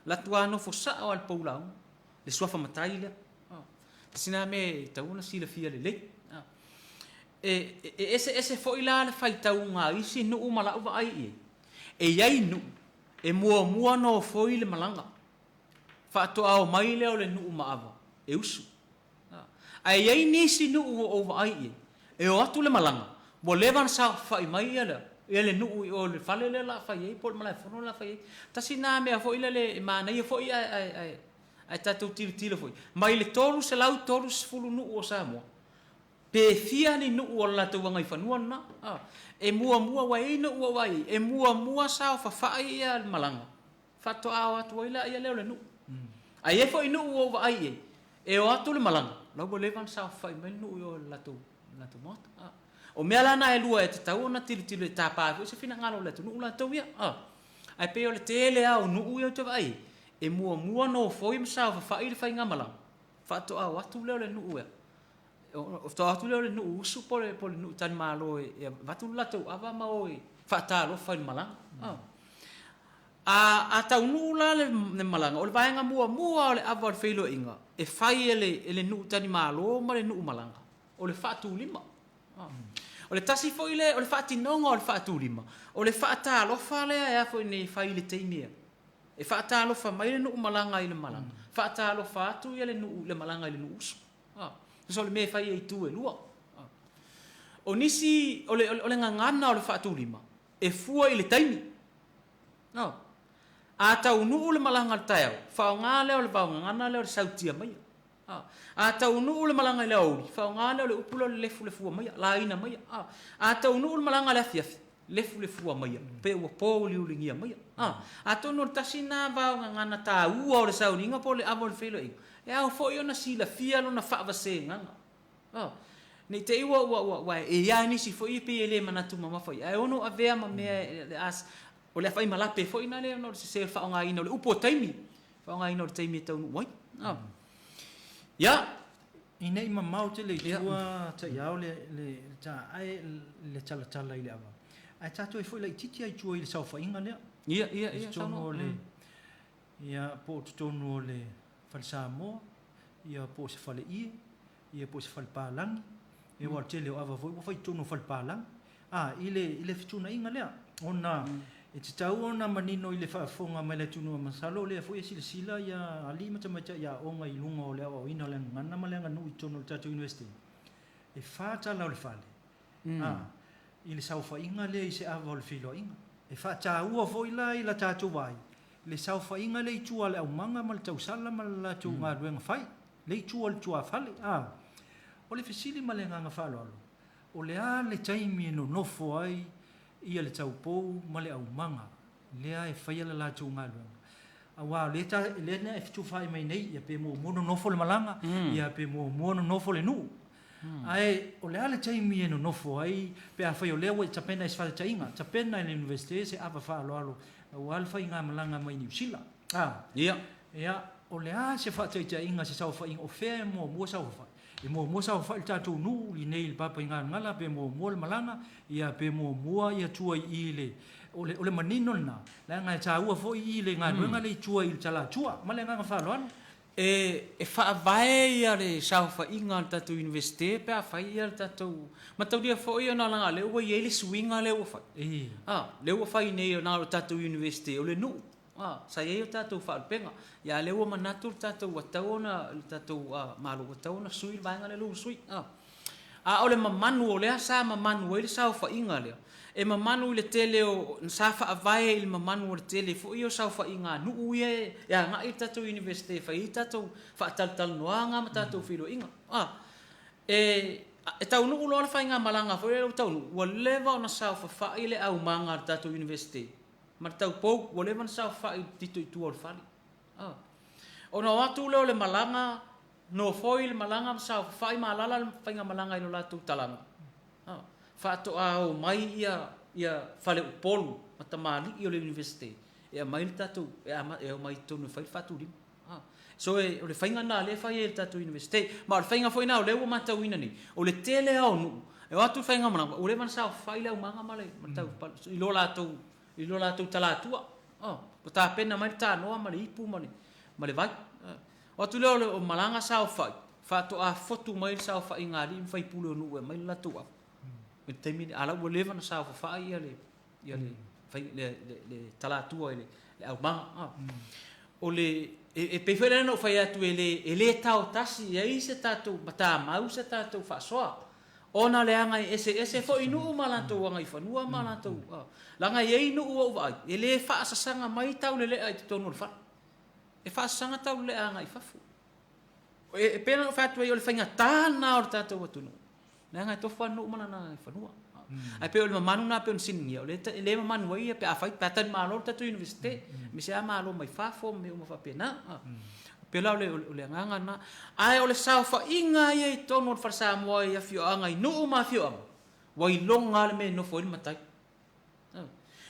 latuanofo saʻo a le pou lauga le suafa matai lea tasina me tauna silafia lelei ese foʻi la le faitauga isi nuu ma laʻu vaai i e iai nuu e muamua no foi le malaga faatoʻao mai lea o le nuu ma ava e usu ae iai nisi nuu o vaai i e o atu le malaga ua leva na saofaʻi mai ia lea ia le nuu o le fale lea laafai ai po le malaefono laafai ai tasina mea foʻi le manaia foʻi ae tatou tilitilo foʻi mai le tolu selau tolu sefulu nuu o Samoa pefia ni nuu o le latou agai fanua na e muamua ua ai nuu o ai e muamua saofafaʻi ia le malaga faatoʻao atu ai la ia lea o le nuu ai e foʻi nuu o vaai ai e o atu le malaga lau ua leva na saofafaʻi mai le nuu o le latou moata o mea lana e lua e tatau ona tilitilo e tapā foʻi se finagalo o le atunuu latou ia ae pei o le tele a o nuu ia o te vaai e muamua no foi ma saofafaʻi le faiga malaga faatoʻao atu lea o le nuu ia o toatu lea o le nuu usu po le nuu talimālō e vatu latou ava ma o faatalofa i le malaga a taunuu la le malaga o le vaega muamua o le ava o le feiloaʻiga e fai e le nuu talimālō ma le nuu malaga o le faatulima o le tasi foʻi le o le faatinoga o le faatulima o le faatalofa lea ea foʻi nei fai le taimi e faatalofa mai le nuu malaga i le malaga faatalofa atu ia le malaga i le nuu usu so le me fai e itu e lua o nisi o le gagana o le faatulima e fua i le taimi a taunuu le malaga le taeao faaogā lea o le vaogagana lea o le sautia maia a taunuu le malaga i le auli faaogā lea o le upu lea o le lefulefua maia laina maia a taunuu le malaga le afiafi lefulefua maia pe ua po liuligia maia a tonu o le tasina vaogagana tāua o le sauniga po le ava o le feiloaʻiga e au foʻi ona silafia lona faavasegaga nei te iwa e ia nisi foʻi pe e lē manatu mamafa ai ae ono avea ma mea le as o le fai malape fo ina le no se fa nga ina le upo taimi fa nga ina le taimi tau wai ya ina ima mau te le tua ta iau le ta ai le tala ile ava ai tato e foi le titi ai tua ile sau fa inga le ia tono le ia po tono le fal Samoa ia po se fale ia po se fal palang e wa tele ava foi fai tono fal palang ile fituna inga le ona e te tau ona manino ile whaafonga mai le tunu masalo le foi sila ia ali mata ia onga i lunga o le o ina le ngana ma le nganu i tono tatu university e fata la le fale ile saufa inga le se ava le filo inga e fata ua foi la ila tatu vai le saufa inga le tua le au manga mal tau sala mal la tu nga luenga fai le tua le tua fale o le fisili ma le nganga falo o le le taimi no nofo ai ia le tau pou ma le au manga lea e whaia la tu ngā luenga awa le na e fitu whai mai nei ia pe mo mono nofo le malanga ia pe mo mono nofo le nu ai o le ale taimi e no nofo ai pe a whai o lea wai tapena e sfata tainga tapena e le universite se ava wha alo o alfa i ngā malanga mai New Zealand ia o lea se whata i tainga se sau whai o whea mo mua sau whai e mo sa fa ta tu nu li nei papa nga ngala pe mo malanga ia pe mo ia tua ile ole manino na la nga ta ua fo ile nga nga le tua il tala tua ma le nga fa lo e fa vai ia le sa fa inga ta tu universite pe fa ia ta tu ma tau dia fo ia na nga le ua ile swinga le ua fa le ua fa nei na ta tu universite ole nu sa ia tatou whaalpenga ia le ua manatu tatou wataona tatou malu wataona sui vaenga le lu sui ole mamanu o lea sa mamanu ele sa whainga lea e mamanu le tele o sa whaavae il mamanu o le tele fo iyo sa whainga nuu ia nga i tatou universite whai tatou whaataltal noanga ma tatou whiro inga e tau nuu loa whainga malanga fo ele tau nuu ua lewa o na sa whawhai le au manga tatou universite ma tau pou o le man sa fa tito i tuor fali ona watu le le malanga no foil malanga sa fa i malala fainga malanga i lo latu talanga fa to au mai ia fale polu matamali i le university e mai tatu e mai tonu fa fatu dim so e le fainga na le fa i tatu university ma le fainga foi na le o mata wina ni o le tele au nu e watu fainga malanga o le man sa fa i le manga male matau i lo latu talatua o ta pena mai ta no ma le ipu ma le vai o tu le o malanga sa fa to a fotu mai sa fa inga ri fa ipulo no mai latu me temi ala o leva na sa fa ia le fa le talatua le au ma o le e pe fere no fa ia tu ele tau tasi e se tatu mata mau se tatu fa soa ona le anga ese fo inu malanto anga i fanua malanto langa ye inu o vai ele fa sanga mai tau le ai tonu fa e fa sanga tau le anga i fafu e pena fa tu yo le fanga tana o tatu o tunu langa to fa no malana i fanua ai pe o le manu na pe un sinni o le manu ia pe a fa patan malo tatu universite mi se ama lo mai fa fo me o fa pena pela le nganga na ai ole sa fa inga ye tono fa Samoa ia fio anga i no ma fio wai longa le me no foi matai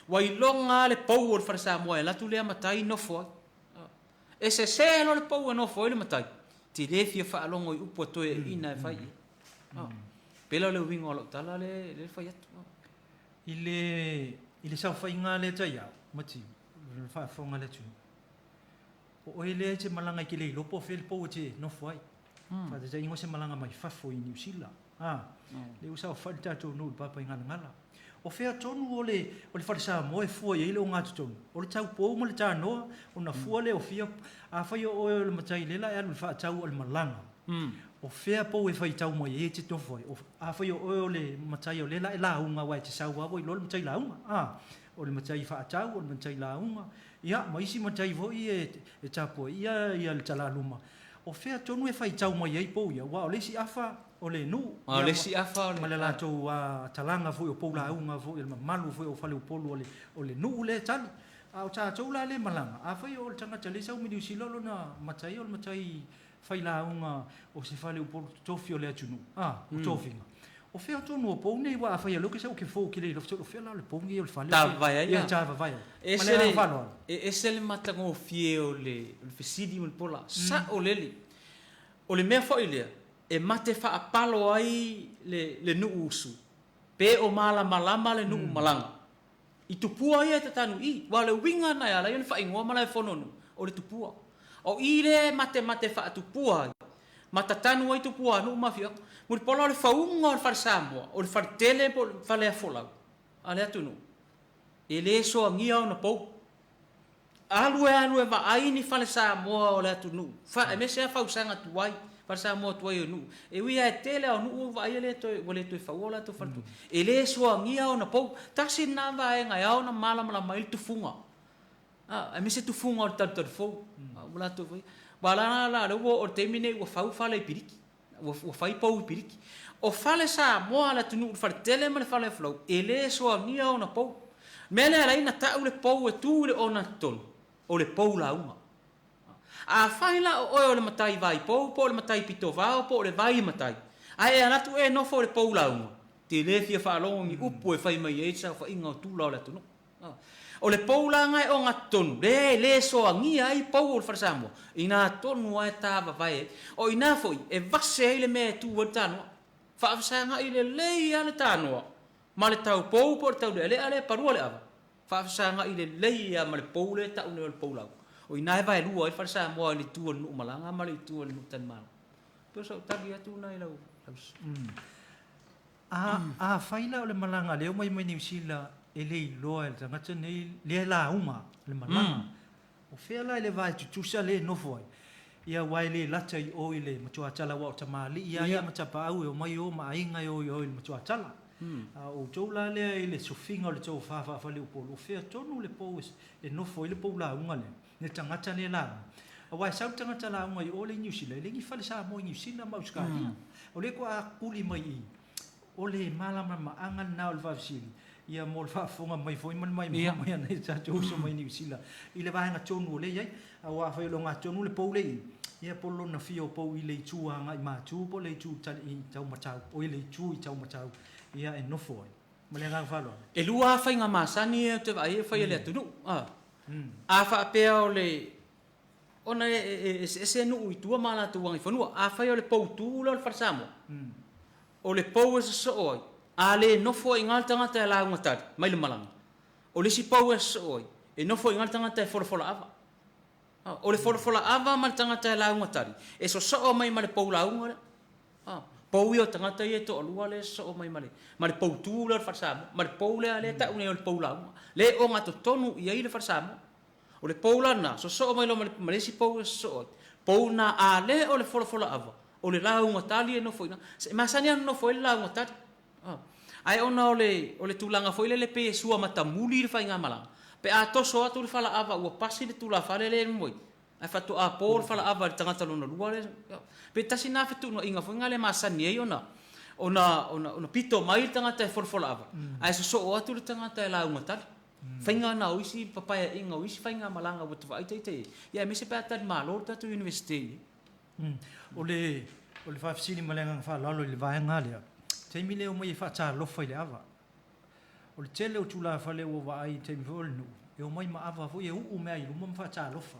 wai longa le power fa Samoa la tu le matai no foi ese se no le power no foi le matai ti le fio fa longo i upo to ina fa i pela le wingo lo tala le fa yat ile sa fa inga le taya mati fa fonga le tu o ele te malanga ki le lopo fel po te no foi fa te ingo se malanga mai fa foi New Zealand le usa o falta to no papa ngala o fea tonu o le fa sa mo e foi ile o ngatu tonu o le tau po mo le ta no o na foi le o fia a fa yo o le matai le la e fa tau o le malanga o fea po e fa tau mo e te to foi o a fa yo o le matai o le la unga wa te sa wa lo le matai la unga o le matai fa tau o le matai la unga ia mai si matai vo e tapo ia le tala luma o fea tonu e fai tau mai ai po ia wa o le si afa o le nu o le si afa ma le lato talanga vo o pola unga vo il malu vo o fale o polo o le nu le tali a o tau la le malanga a fai o tanga tale sa mi si lo na matai o matai fai la unga o se fale o polo tofio le atunu o tofinga o fea tonu o pou nei wa fai lo ke se o ke fo ke le lo fea la le pou ngi o fale Ta vai ai. ia ta vai Ese le matango fie o le fesidi mo pola sa o leli o le mea fo ile e mate fa apalo ai le nu usu pe o malama le nu malanga i tupua ia te tanu i wa le winga na ala ia le fa ingoa mala e fononu o le tupua o ile mate fa tupua mata tanu ai tupua nu mafia mo pola le faunga o fa Samoa o le fa tele po fa le fola ale atunu ele so ngia ona po alu e va ai ni fa le Samoa o le atunu fa e me se fa usanga tuai fa Samoa tuai nu e wi e tele o nu va ai le to fa ola to fa ele so ngia ona po taksi na va e ngai ona mala mai tu funga e me se tu funga o tanto fo wala to vai wala la o termine o fa le piriki o fai pau piriki o fale Samoa la tunu fa tele ma le fale flow ele so ngia ona po mele ala ina ta ule pou e tu le ona ton o le pou la uma a faila o le matai vai pou po le matai pito va po le vai matai ai ana tu e no fo le pou la uma te le fia fa long i upo e fai mai e sa fa inga tu la tu no o le pou la ngai o ngaton le so ngia ai pou o fa Samoa ina tonu ai ta vai o ina foi e vase le me tu o tano fa sanga ile le ana tano ma le tau pou po tau le ale parua le ava fa sanga ile leia ma le pou le tau le pou la o ina vai lua fa Samoa le tu no malanga ma le tu no tan mal pe so tagi atu nai lau a faila o le malanga le mai ni sila ele loa le tanga nei le la uma le malanga o fea la le vai tu sa le no foi ia wai le lata i o ile matua tala wa tamali ia matapa au o mai o mai inga o le matua tala o tola le ile sofinga le tau fa le o fea tonu le po e no foi le po la unga le ne tangata ne la a wai sau tangata la unga i o le New Zealand le ngi fale sa mo New Zealand ma uska o le ko a kuli mai o le malama ma anga na o vavsili ia mo fa fonga mai foi mai ana sa jo so mai New Zealand ile va nga tonu le ia a wa fa lo nga tonu le po le ia polo na fio po ile tua nga ma tu po le tu tal i tau matau o ile tu i tau matau ia e no foi ma le nga fa lo e lua fa nga masani te vai fa ile tu no a fa pe o le ona ese no i tua mala tu ngai fonua a fa o le po tu lo fa Samoa o le po so oi ale no foi ngal tanga te la ngata mai le malanga o le si pau so oi e no foi ngal tanga te for ava o le for ava mal tanga te la ngata e so mai le pau la unga pau yo tanga te to lua le so mai le pau tu le farsa mal pau le ale ta une le pau la le o ngato tonu ia le farsa o le pau la na so mai lo le si pau so pau na ale o le for ava o le la ngata le no foi na ma sania no foi la ngata ai ona ole tulanga foi le pe sua matamuli le fainga malanga pe a toso atu le fala ava ua pasi le tula fale le moi ai fatu a por fala ava le tangata lona lua le pe tasi na fetu no inga foi ngale masani ai ona pito mai tangata forfola ava ai so atu le tangata la ngata fainga na oisi papaya inga oisi fainga malanga watu vai te ia me se pata malo tatu university ole fa fsini malanga fa lalo le vai ngale te mile o mai fa ta lo foi le ava o le tele o tula fa le o vai te mi vol no e o mai ma ava foi e u me ai lo fa ta lo fa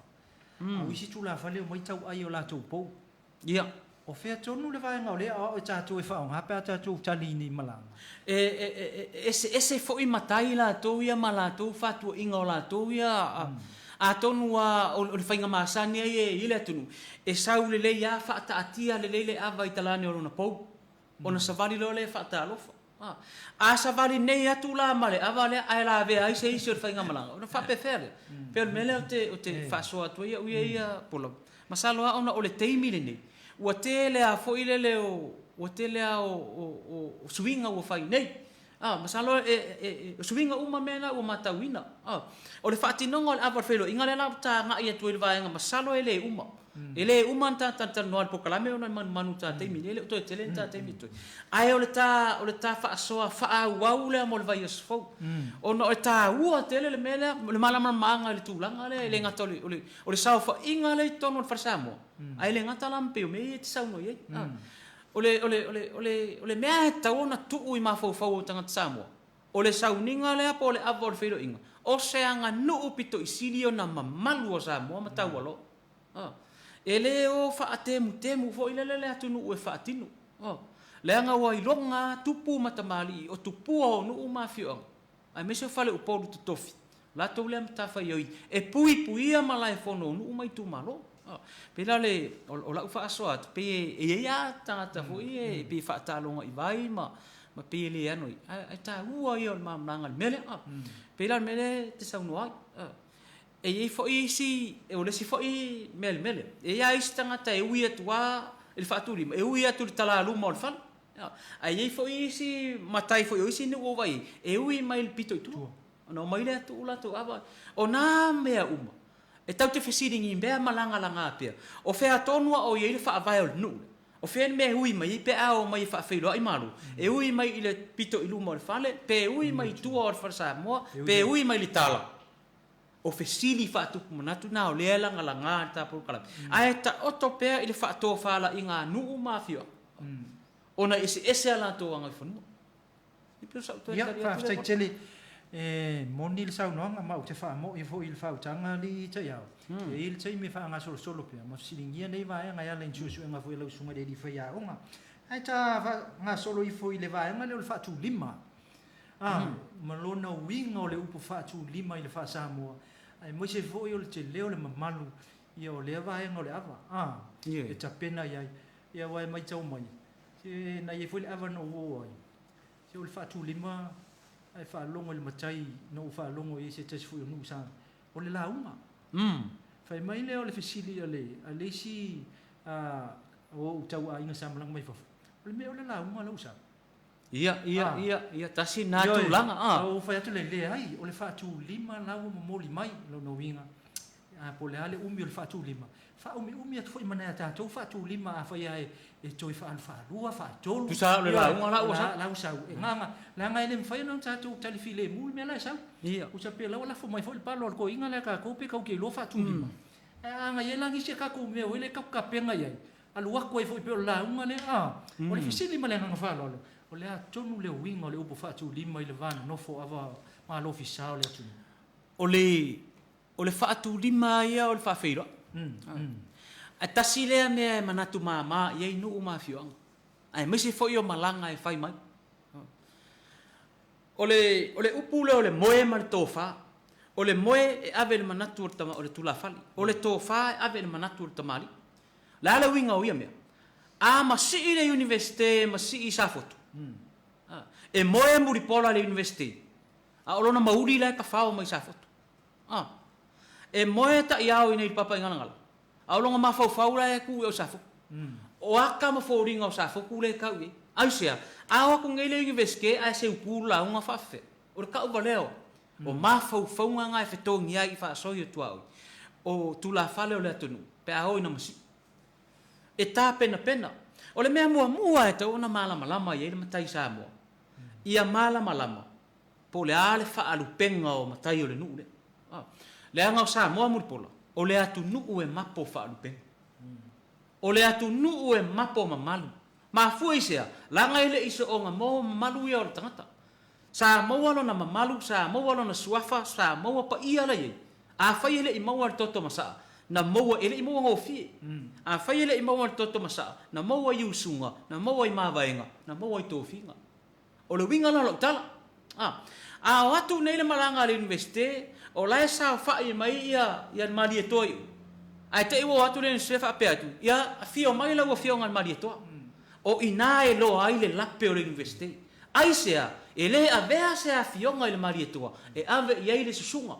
o isi tula fa le o mai tau ai o la tu po ia o fea tonu le vai ngau le o ta tu e fa o ha pa ta tu tali ni malanga ese foi matai la to ia mala to fa tu inga la to ia a tonu o le fainga masani ai ile tunu e sau le ia fa ta atia le ava italani o na po ona savali lo le fa ta lo a savali nei atu la male avale ai la ve ai sei sur fainga malanga ona fa pe fere per mele o te fa so atu ia polo masalo ona o le teimi le nei o tele a foi le o tele a o swinga o fai nei masalo swinga uma mena o matawina o le fatinongo al avar felo ingale la ta nga ia tu vai nga masalo ele uma ele uma ta no Polokalame ona manu ta te mile to tele ta te mito ai o le ta fa so fa wa le mo le vai sfo ona o ta u tele le mele le mala manga le tulanga le ngatoli o le sa fa ingale tono fa Samoa ai le ngata lampe o me te sa no ye ole mea tau na tuu I mafau tangata Samoa. Ole sauninga le apa ole ava ole whiro inga. O se anga nuu pito I sirio na mamalu o Samoa matau alo. Ele o whaatemu fo ilele atu nuu e whaatinu. Le anga wa ilonga tupu matamali o tupu o nuu mafio. Ai mese fale upolu tutofi. La tau le matafa ioi. E pui malai fono nuu mai tu malo. Pela le o la ufa asoa pe e ia tangata fo e pe whaatalonga I vai ma pe le anoi. Ai ta ua ia o mamlanga mele. Pela mele te saunoai. E ei fo isi e ole si fo I mele. E ia isi tangata e ui atua il whaaturi. E ui atu tala luma o le whal. Ai ei fo isi matai fo isi ni o vai. E ui mai il pito itu. No mai le atu ula tu ava. O na mea uma. E tau te whesiringi mea malanga pia. O whea tonua o iei le whaavai o le nuu. O whea mea hui mai, pe ao mai whaawhailoa I maru. E hui mai I le pito I luma o le whale, pe hui mai tua o le Samoa, pe hui mai le tala. O whesiri whaatupu manatu na o lea langa ta Polokalame. Ai ta oto pea I le whaatoa whala I ngā nuu mawhio. Ona ese ala tō anga I whanua. Ia, whaaftai tele. Moni le saunoanga mau te whaamo I fo I le whautanga li te iau. E il te me whaanga solo pia. Ma siringia nei vai ngai ala insusu nga fo I lau sunga re di whaia onga. Ai ta ngā solo I fo I le vai nga le whaatu lima. Malona winga o le upo whaatu lima I le wha Samoa. Ai mo se fo I o le te leo le mamalu. Ia o le vai nga o le ava. E ta pena iai. Ia wai mai tau mai. Na I fo I le ava no uo ai. Se o le whaatu lima. Ai whaalongo le matai, no whaalongo I se tasi fui o nuu sa. O le launga. Whai mai leo le whesili a le si o tau a inga samalang mai fafu. O le mea o le launga lau sa. Ia, tasi nā tūlanga. O whai atu le ai, o le whaatu lima lau mamoli mai, lau no winga. Po le ale umi o le whaatu lima. Umi atu fwoi mana tātou whaatu lima a whai ai e toi whaalua, whaatolu. Tu sa le launga lau sa? Lau sau. E nganga, la ngai le mwhai nau tātou talifi le mui mea lai sau. Usa pe lau ala fo mai fwoi palo al ko inga le ka koupe kau ke lo whaatu lima. E anga ye langi se ka kou mea wele kau ka penga iai. Alu wako e fwoi pe o launga le o le fisi lima le nganga whaalo le. O le atonu le winga o le upo whaatu lima I le vana nofo ava maa lo fisao le atunu. O le whaatu lima ia o le whaafeira. A tasi lea mea manatu mama iei nuu mawhioanga. Ai mese foi o malanga e whai mai. O le upu le o le moe ma le tōwha. O le moe e ave le manatu o le tula whali. O le tōwha e ave le manatu o le tamari. La ala winga o ia mea. A ma si I le universite ma si I safotu. E moe muripola le universite. A olona mauri la e ka whao mai safotu. E moe ta iau I nei papa ingalangala. A olonga mawhauwhaura e ku e o safo. O aka mawhauringa o safo ku le kau e. Au sea, a wako ngele universite a se upuru la unga whawhe. O le kau valeo. O mawhauwhaunga ngai whetongi ai I whaasoi o tuau. O tula whale o le atunu. Pe a hoi na masi. E tā pena. O le mea mua e tau ona malama i e le matai Samoa. Ia malama. Po le ale whaalupenga o matai o le nuu le. Le anga o Samoa muripola. O le atu nuu e mapo whaalupenga. O le atu nuu e mapo mamalu. Ma fua isea, langa ele iso o ngā moa mamalu ia o le tangata. Sa moa lo na mamalu, sa moa lo na suafa, sa moa pa ia la iei. A whai ele I moa le toto masaa. Na moa ele I moa ngofie. A whai ele I moa le toto masaa. Na moa I usunga, na moa I mawaenga, na moa I tōwhinga. O le winga lalo tala. A o atu nei le malanga le universite, o lae sa whai mai ia mali e toi. Ai te iwo atu le nsefa ape atu. Ia fio mai lau a fio ngan mali e toi. O ina e lo ai le lape o le universite. Ai sea, e le avea se a fionga I le mali e toi. E ave iai le susunga.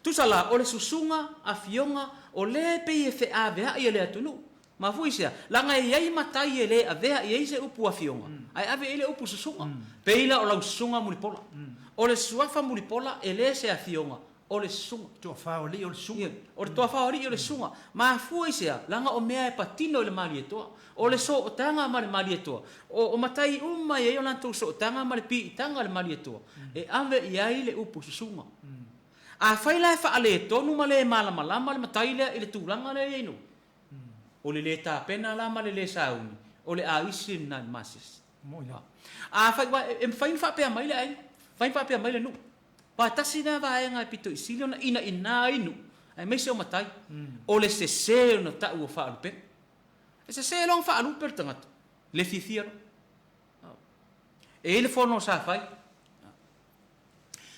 Tusala, o le susunga a fionga, o le pe e fe avea I le atunu. Ma fui sea, langa iai matai e le avea iai se upu a fionga. Ai ave ele upu susunga. Peila o lau susunga muripola. O le suafa muripola e le se a fionga. O le sunga. Tua whao li o le sunga. O le tua whao li o le sunga. Ma fui sea, langa o mea e patino le mali e toa. O le so o tanga ma le mali e toa. O matai uma e o lantou so o tanga ma le pi I tanga le mali e toa. E ave iai le upu susunga. A whaila e whaale tonu ma le malama le matai le I le tūlanga le einu. O le tā pena lama le sauni. o le a isi na masis Mo ina. a fai wa fai fa pe mai le ai fai fa pe mai le nu pa tasi na va nga pito isilo na ina inu ai me se o matai o le se no ta u fa pe se long fa lu per tangat le fifia e le fono sa fai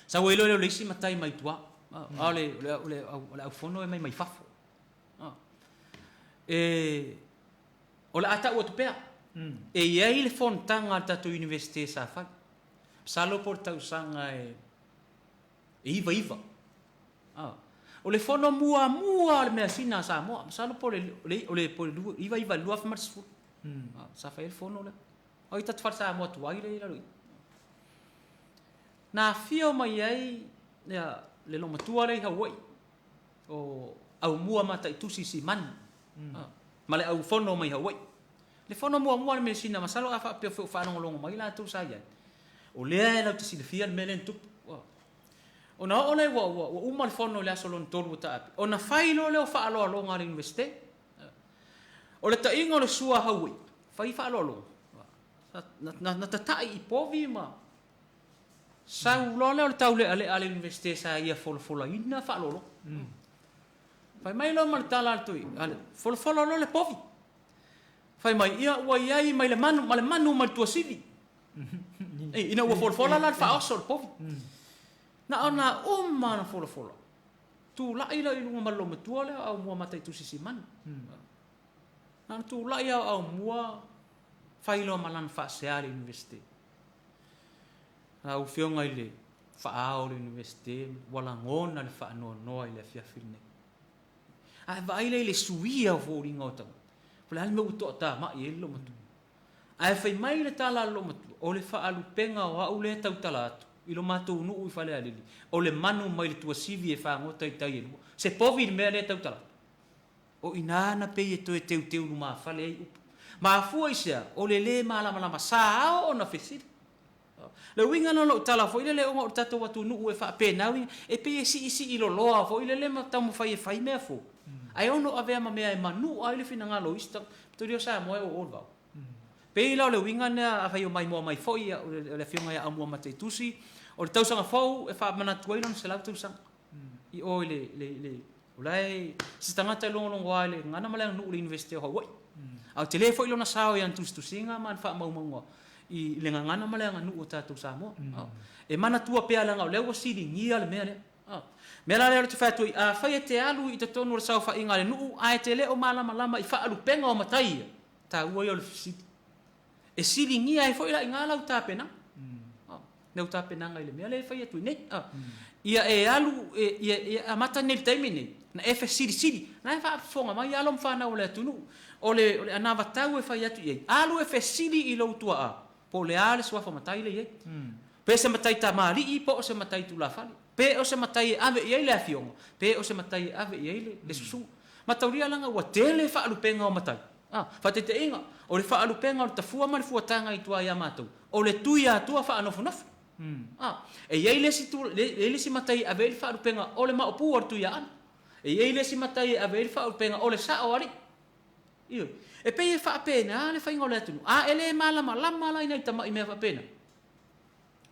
sa welo le isi matai mai tua ale le fono e mai fafo o le ata o te pea e iai le fontanga tatu universite sa fai salo por tau sanga e iva o le fono mua le mea sina Samoa salo por le por iva lua fa marsu sa fai le fono le o i tatu far Samoa tu ai le lui na fio mai ai le lo matua le Hawaii o au mua mata i tusi si man ma le au fono mai Hawaii le fono mua le mea sina masalo a fa pe fa longo mai la tu sa ia o le la tu si le fia melen tu ona ona wa uma le fono le asolon tolu ta ona fai lo le fa lo nga le investe o le tainga le sua Hawaii fai fa lo na tatai i povi ma sau lo le tau le ale investe sa ia fola ina fa lo fai mai lo mal tala tu ale fola lo le povi fai mai ia wa iai mai le manu mal tua sivi ina wa fola la fa osol povi na ona na fola tu la ila ilunga malo matua le au mua mata tu sisi man na tu la ia au mua fai lo malan fa seale universite au fionga ile fa ao le universite wala ngona le fa no ile fia filne a vai le suia vo ringa ta pula me uto ta ma ye lo matu ai fai mai le tala lo matu o le fa alu penga o au le tau talatu ilo matou nu i fale alili o le manu mai le tua sivi e fa ngota i tai se povi me le tau talatu o inana pe e to e teu no ma fale ai ma fu isia o le mala sa o na fesi le winga no lo tala fo ile le o tato watu nu e fa pe na wi e pe si ilo loa fo ile le mata mo fai me fo ai ono ave ma me ai manu ai le fina ngalo ista to dio sa mo o va pe ila le winga na fa yo mai mo mai fo ia le fionga ia amo mate tusi o le tausanga fo e fa mana tuailon se la tausanga i o le ulai se tangata longo wale ngana mala nu le investe ho wai au telefo ilo na sao ia tusinga man fa mau i le ngana mala nganu o tatu Samoa e mana tua pe ala nga le o sidi ngia le mele mela le te fatu a fa te alu i te tonu sa fa inga le nu a te le o malama i fa alu penga o matai ta ua yo le sidi e sidi ngia e fo ila ngala uta pena ne uta pena ngai le mele fa tu nei ia e alu ia mata nei taimi nei na e fa sidi na fa fonga mai alom fa na o le tunu o le ana vatau e fa tu ye alu e fa sidi i lo tua a po le ale swa fa matai le ye pe se matai ta mari i po se matai tu la fali pe o se matai ave ye le afiong pe o se matai ave ye le susu matauria langa wa tele fa alu penga o matai fa te inga o le fa alu penga o ta fua mal fua tanga i tua ya matou o le tuia tua fa anofu nofu e ye le si tu le si matai ave le fa alu penga o le ma opu o tuia an e ye le si matai ave le fa alu penga o le sa o ari io e pe fa pena le fa ingole tu ele malama la ina tama i me fa pena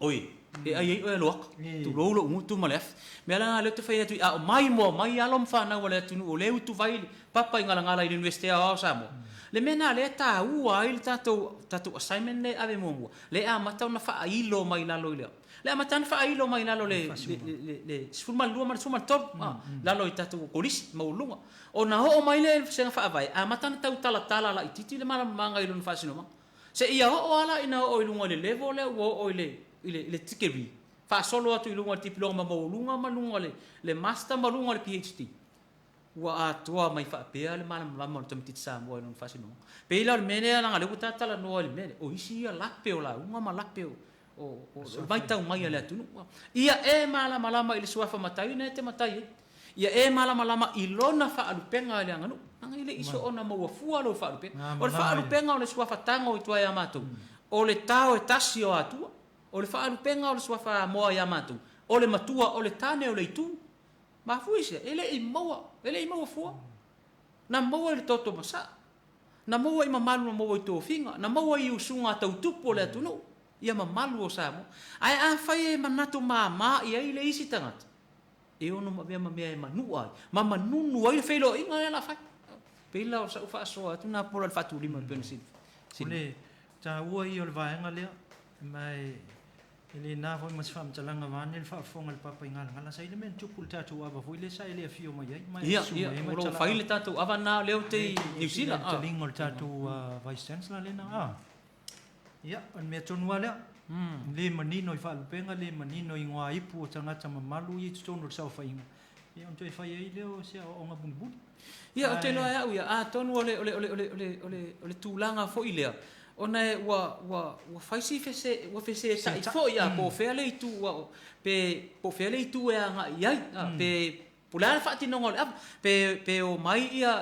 oi e ai e lo tu lo mutu malef me ala le te fa tu mai alom fa na wala tu o le tu vai papa ngala i universite a Samoa le mena le ta ua il tatu assignment le ave mo le a mata na fa ilo mai la lo le mata na fa ilo mai la lo le sfuma lu ma sfuma top la lo tatu kolis maulunga o na ho mai le se fa vai a mata na tau tala la ititi le mala manga ilo fa sino se ia o ala ina o ilunga le level le o le tikeri fa solo atu ilunga diploma maulunga malunga le master malunga le PhD wa atua mai fa pe le mala tam tit Samoa non fa sino pe ila le mene na le utata la no le mene o isi la pe o la uma mala pe o vai tau mai le atu ia e mala ile suafa matai ne te matai ia e mala ilona fa alu penga le nganu nanga ile iso ona mo fua lo fa alu penga o fa alu penga o le suafa tango i tua ya matu o le tao e tasi o atua o le fa alu penga o le suafa mo ya matu o le matua o le tane o le itu ma fuise ele i moa fua na moa le toto masa Na maua i mamalu na maua i tō whinga. Na maua i usunga tau tupo le atunu. Ia mamalu o Samoa. Ai a whai e manatu mā i ai le isi tangata. E ono mea e manu ai. Ma manunu ai le whailo inga e la whai. Peila o sa ufa asoa. Tu nā pora le whatu lima pēna sini. Ole, tā ua i o le vaenga lea. Mai, ele nā fwoi mas whamtalanga vāne le whaafonga le papa i ngala. Sa ile men tupu le tātou ava fwoi le sa ele a fio mai ai. Ia, oro whai le tātou ava nā leo te New Zealand. Talingo le tātou Vice Chancellor lena. Ia, an mea tonua lea. Le manino i whaalupenga, le manino i ngā ipu o tangata mamalu i tutonu le sao whainga. Ia, on toi whai ei leo sea o ngā bunibuni. Ia, o te loa au ia, tonu ole tūlanga fwoi lea. Ona e wa whaisi whese sa i fwoi a po whele i tū, po whele i tū e a ngā iai, pe pulana whaati nonga le apa, pe o mai ia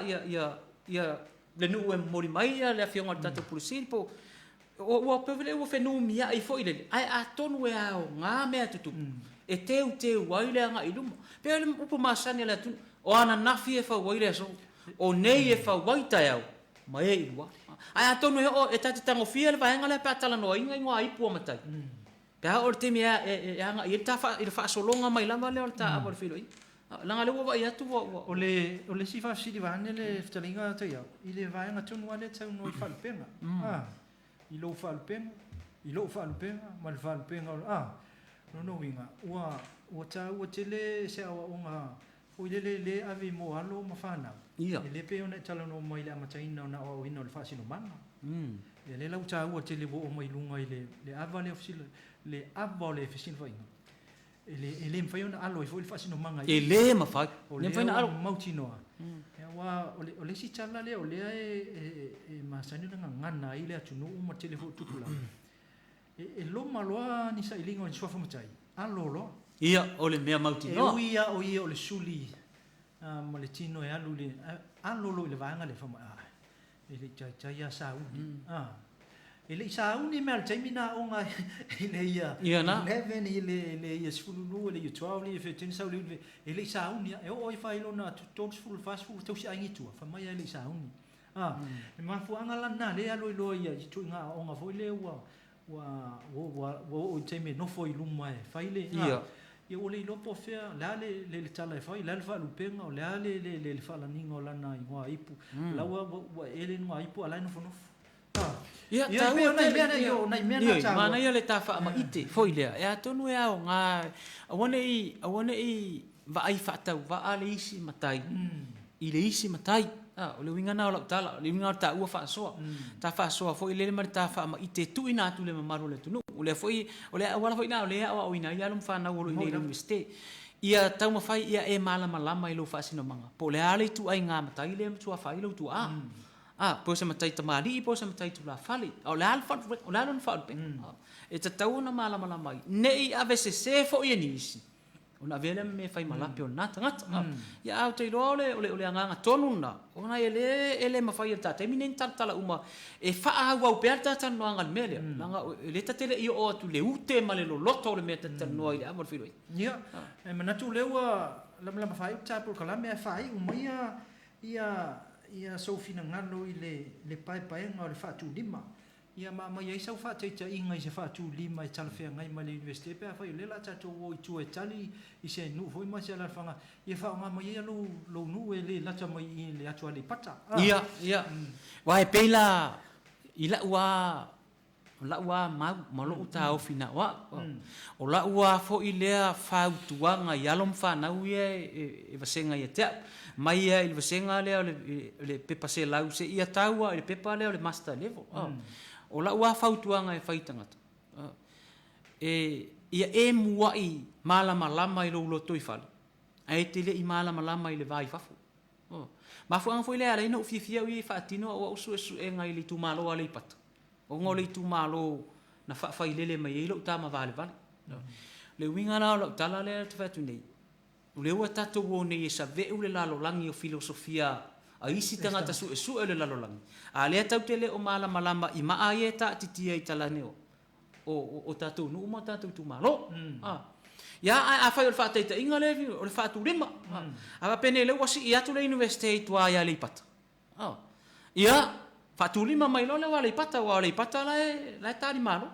le nuu e mori mai ia le awhionga le tātou pulisiri po, ua pewele ua whenua mia i fwoi lele, ai a tonu e ao ngā mea tutu, e teu ai le anga i luma, pe le upo maasani le atunu, o ana nafi e whau le aso, o nei e whau waitai au, mai e i lua. Ai a tonu e tati tango fia le vaenga le pētala noa inga i ngā ipu o matai. Pea o le temi e anga i le whaasolonga mai lama leo le tā awa le whilo i. Langa le ua i atu wa. O le si whaasiri vāne le whitalinga tai au. I le vaenga tonu ale tau no i whaalupenga. I lo whaalupenga, ma le whaalupenga. No inga. Ua tā ua tele se awa o ngā o le ave mo alo ma whanau. Ia. E le pe ona tala no mai le amataina ona o ina le whaasino manga. E le lau tā ua tele wo o mai lunga i le ava le ofisila, le ava le ofisila whainga. E le mwhai ona alo i fo i le whaasino manga. E le mawhai. O le whaina alo mautinoa. O le si tala lea o lea e masani nga ngana i le atunu uma tele fo tukula. E lo maloa ni sa ilinga o ni swafa matai. Alo lo. Ia, o le mea mautinoa. E uia o ia o le suli. Ma le tino e alu le alolo i le vaanga le whama e le tai a sauni e le sauni mea le taimina o ngā i le ia 11 i le ia sifululu e le ia 12 i le 15 sau le e le sauni e o i whailo na tōru sifulu fāsifulu tausi aingitua whamai e le sauni e mafuanga lana le alo i loa ia i tui ngā o ngā foi le ua o i taime nofo i luma e whaile ia o le lopo fea la le tala e fai la le whaalupenga o la le whaalaninga o lana i ngā ipu la ua ele ngā ipu ala no fonofu ia tau nai mea na mana ia le tā wha ama ite foi lea e atonu e ao ngā awane i vaai whaatau vaa le isi matai i le isi matai o le winga na o tala le winga ta ua whaasoa ta whaasoa foi le mari tā wha ama ite tu ina atu le mamaru le tunu o le foi o le awala foi na o le o ina ia lum whanau o le universite ia tau mawhai ia e malama i lo whaasino manga po le ale tu ai ngā matai le tua whai lo tu po se matai tamari po se matai tu la fali o le al fat o le al fat e te tau na malama nei ave se fo ia nisi ona vele me fai malape o nata ngata ia au te role ole anga tonu na ona ele ma fai ta teminen tala uma e fa au pe ta no anga mele nga le tatele i o tu le ute ma le loto le meta no ile amor filo ia e manatu lewa lama fai ta Polokalame fai uma ia sofina ngalo i le pai nga le fatu lima ia ma ia sau fatu ta inga i se fatu lima i tala fea ngai ma le universite pe fai le la tatu o i tu e tali i se nu foi ma se la fanga ia fa nga ma ia lo nu e le la tama i le atu ale pata ia wa e pela i la ua ma lo uta o fina wa o la ua fo i lea fautuanga i alom whanau e vasenga i te mai ia i vasenga lea le pepa se lau se ia taua i le pepa lea o le master level o la ua fautuanga e whaitangata ia e muai malama i lo loto i whale ai te le i malama i le vai fafu mafuanga fo i lea reina ufifia ui i whaatino o usu e ngai li tu malo a le i pata o ngole tu malo na whai lele mai e lo tama vale le winga na lo tala le te fatu nei le ua tato o nei e sa veu le lalo langi o filosofia a isi tangata su e le lalo langi a lea tau te le o malama i maa e ta titia i talane o tato nu uma tato tu malo ia a whai o le whaataita inga le o le whaatu rima a pene le wasi i atu le universite tua ia le pata ia Fatulima mai lo le wale pata la tari malo.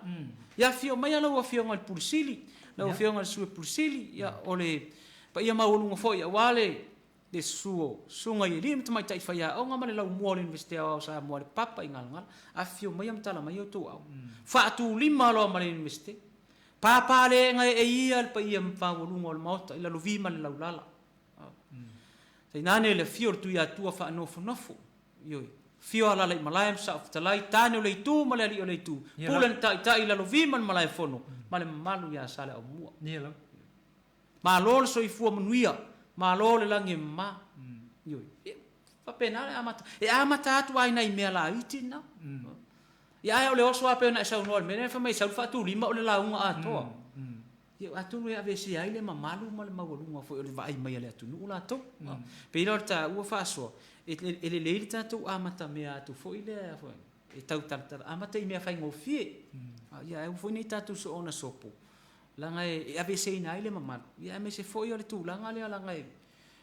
Ya fio mai ala wa fio ngal pursili. La fio ngal sue pursili ya ole pa ia maulunga foi ya wale de suo sunga i lim mai tai faia o ngama le lau mo investia o sa mo papa ingal a fio mai am tala mai o tu au. Fatulima lo mai investi. Papa le ngai e ia pa ia mfa ulunga o mauta ila lo vima le lau lala. Sai nane le fio tu ya tua fa nofo. Yoi. Fio ala lai malai sa talai tane le tu malai le tu pulan ta ila lo viman malai fono male malu ya sale o mua ni la malol so i fu manuia malol langi ma yo fa pena amata tu ai nai me la itina ya ole oso ape na sa no me fa mai sa fa tu lima ole la unga ato yo atu ya ve si ai le malu mal mawulunga fo ole vai mai le tu no la to pe lorta u fa so ele le tatu amata mea tu foi le foi e tau tata amata i mea fai ngofie ya eu foi ni tatu so ona sopo langa e ave sei na ile mama ya me se foi ole tu langa le langa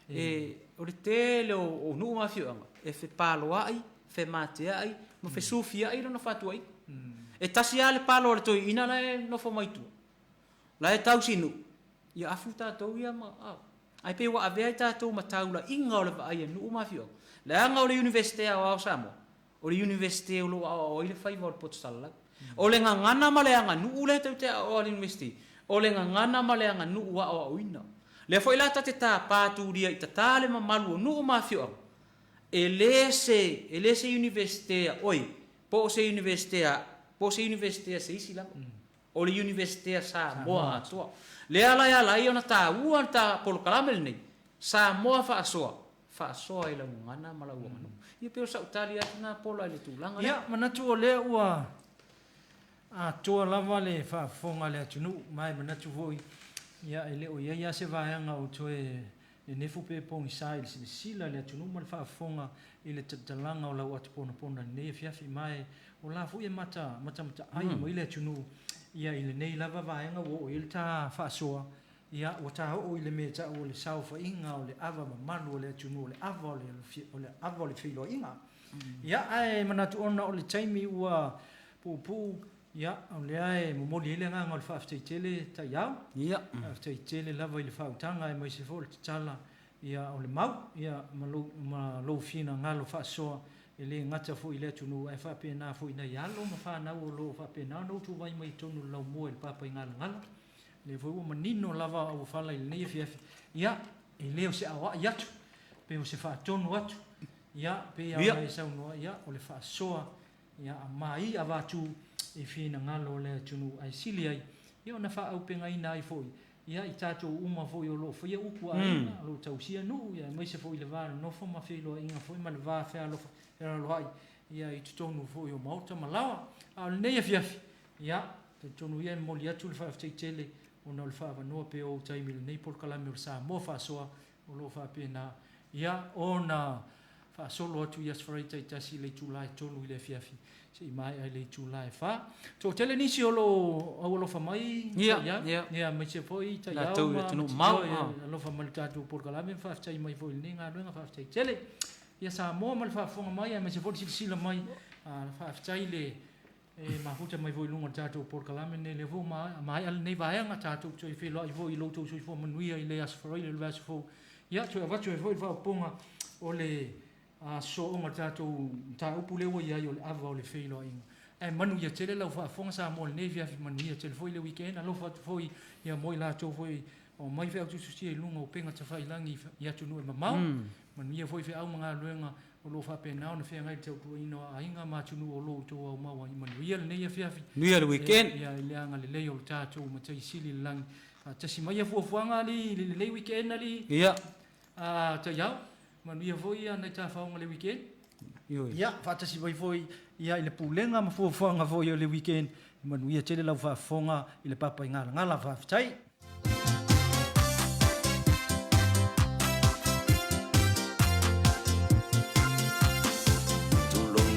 e o tele o nu ma fio e fe palo ai fe mate ai mo fe sufia ai no fatu ai e tasi ale palo ole to ina la no fo mai tu la e tau sinu ya afuta to ya ma ai pe wa ave tatu mataula inga ole ai nu ma fio la nga o le universite o Samoa o le universite o lo o ile fai vol pot sala o le ngana male anga nu le te o le universite o le ngana male anga nu wa o ina le foi la tate ta patu dia ita tale ma malu nu ma fio elese universite oi po se universite se isi la o le universite Samoa to le ala ya la iona ta uan ta Polokalame nei Samoa fa soa ila ngana mala uang ia pe sa utalia na pola le tulanga ya manatu o le ua a toa lava le fa fonga le tunu mai manatu voi ya ele o ya se vaanga o toe e nefu pe pong sai le sila le tunu mal fa fonga ile talanga o la wat pona ne fiafi mai o la fu e mata ai mo ile tunu ia ile nei lava vaanga o ile ta fa soa ia o ta o ile me ta o le sau fa inga o le ava manu o le tunu o le ava o le filo inga ia ai manatu ona o le taimi ua pu ia o le ai mo mo le nga ngol fa tele ta ia ia tele lava ile fa utanga e mai se fo tala ia o le mau ia ma lo fina ngalo fa so ele ngata fo ile tunu ai fa pe na fo ina ia lo ma fa na o lo fa pe na no tu vai mai tonu lo mo el papa ngalo le foi uma nino lava o fala il nei fiaf ia e leo se awa ia pe o se fa tonu atu ia pe ia mai sa no ia o le fa soa ia mai ava tu e fina ngalo le tunu ai sili ai ia na fa au penga ina ai foi ia i tato uma foi o lo foi u ku ai lo tau sia no ia mai se foi le va no fo ma fe lo inga foi ma le va fe lo era lo ai ia i tonu foi o mauta malawa al nei fiaf ia tonu ia mo lia tu le fa tele ona le fa no pe o taimi nei Polokalame o Samoa fa soa o lo fa pena ia ona fa solo atu ia sfraita tasi le tulai tonu ile fiafi se mai ai le tulai fa to tele ni si o lo fa mai ia me se foi ta ia lo fa mal tatu Polokalame fa tai mai foi ninga no fa tai tele ia Samoa mal fa fonga mai me se foi sila mai fa tai le e mafuta mai voi lunga tatu Polokalame ne le vo mai al nei vai anga tatu so i filo i voi lo to so i fo manuia i le asfroi le vas fo ia to va to voi va ponga o le so o tatu ta upule wo ia yo le ava o le filo inga e manu ia tele la fa fonga sa mo ne via fi manuia tele foi le weekend alo fa foi ia moi la to foi o mai fe tu susi e lunga o penga te fai langi ia tu no e mamau manuia foi fe au manga luenga o lo fa pena ona fe ngai te tu ino ainga ma tu no lo to o mawa i manuia le ia fiafi nuia le weekend ia le anga le leo tatu ma te sili lang tasi mai ia fuanga le weekend ali ia ta ia manuia foi ana ta faunga le weekend ia fa tasi vai foi ia ile pulenga ma fuanga foi le weekend manuia tele la fa fonga ile papa ngala fa tai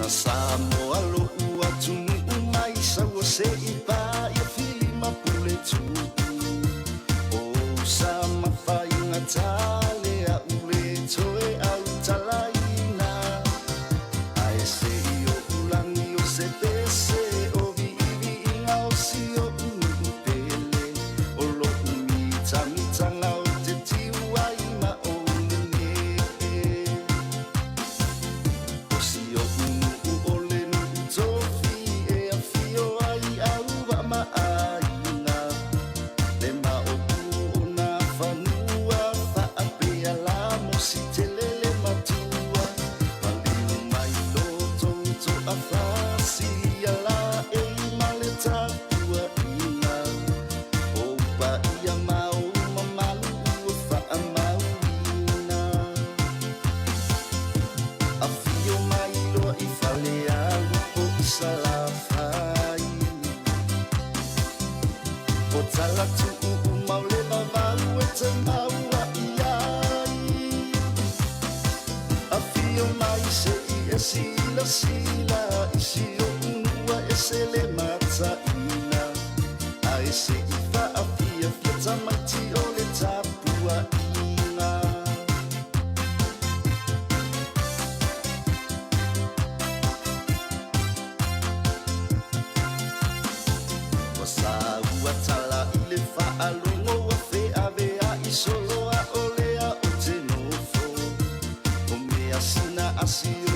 Samoa lo ua tunu mai sa o se i pa ia filima pule tu o sama fai nga tale a ule toe au talaina ai se i o sia la e male tapua ina o pa ia mau mamalu fa mau ina a fio mai lo I fale alu o sala fai o tala tu mau le mau e te mau ia a fio mai se I sila sila isi o unua e se le mata ina a e se I fa a fia fia tamati o le tapua ina wa sa ua tala I le fa alongo wa fe ave a I solo a olea o te nofo o mea sina asio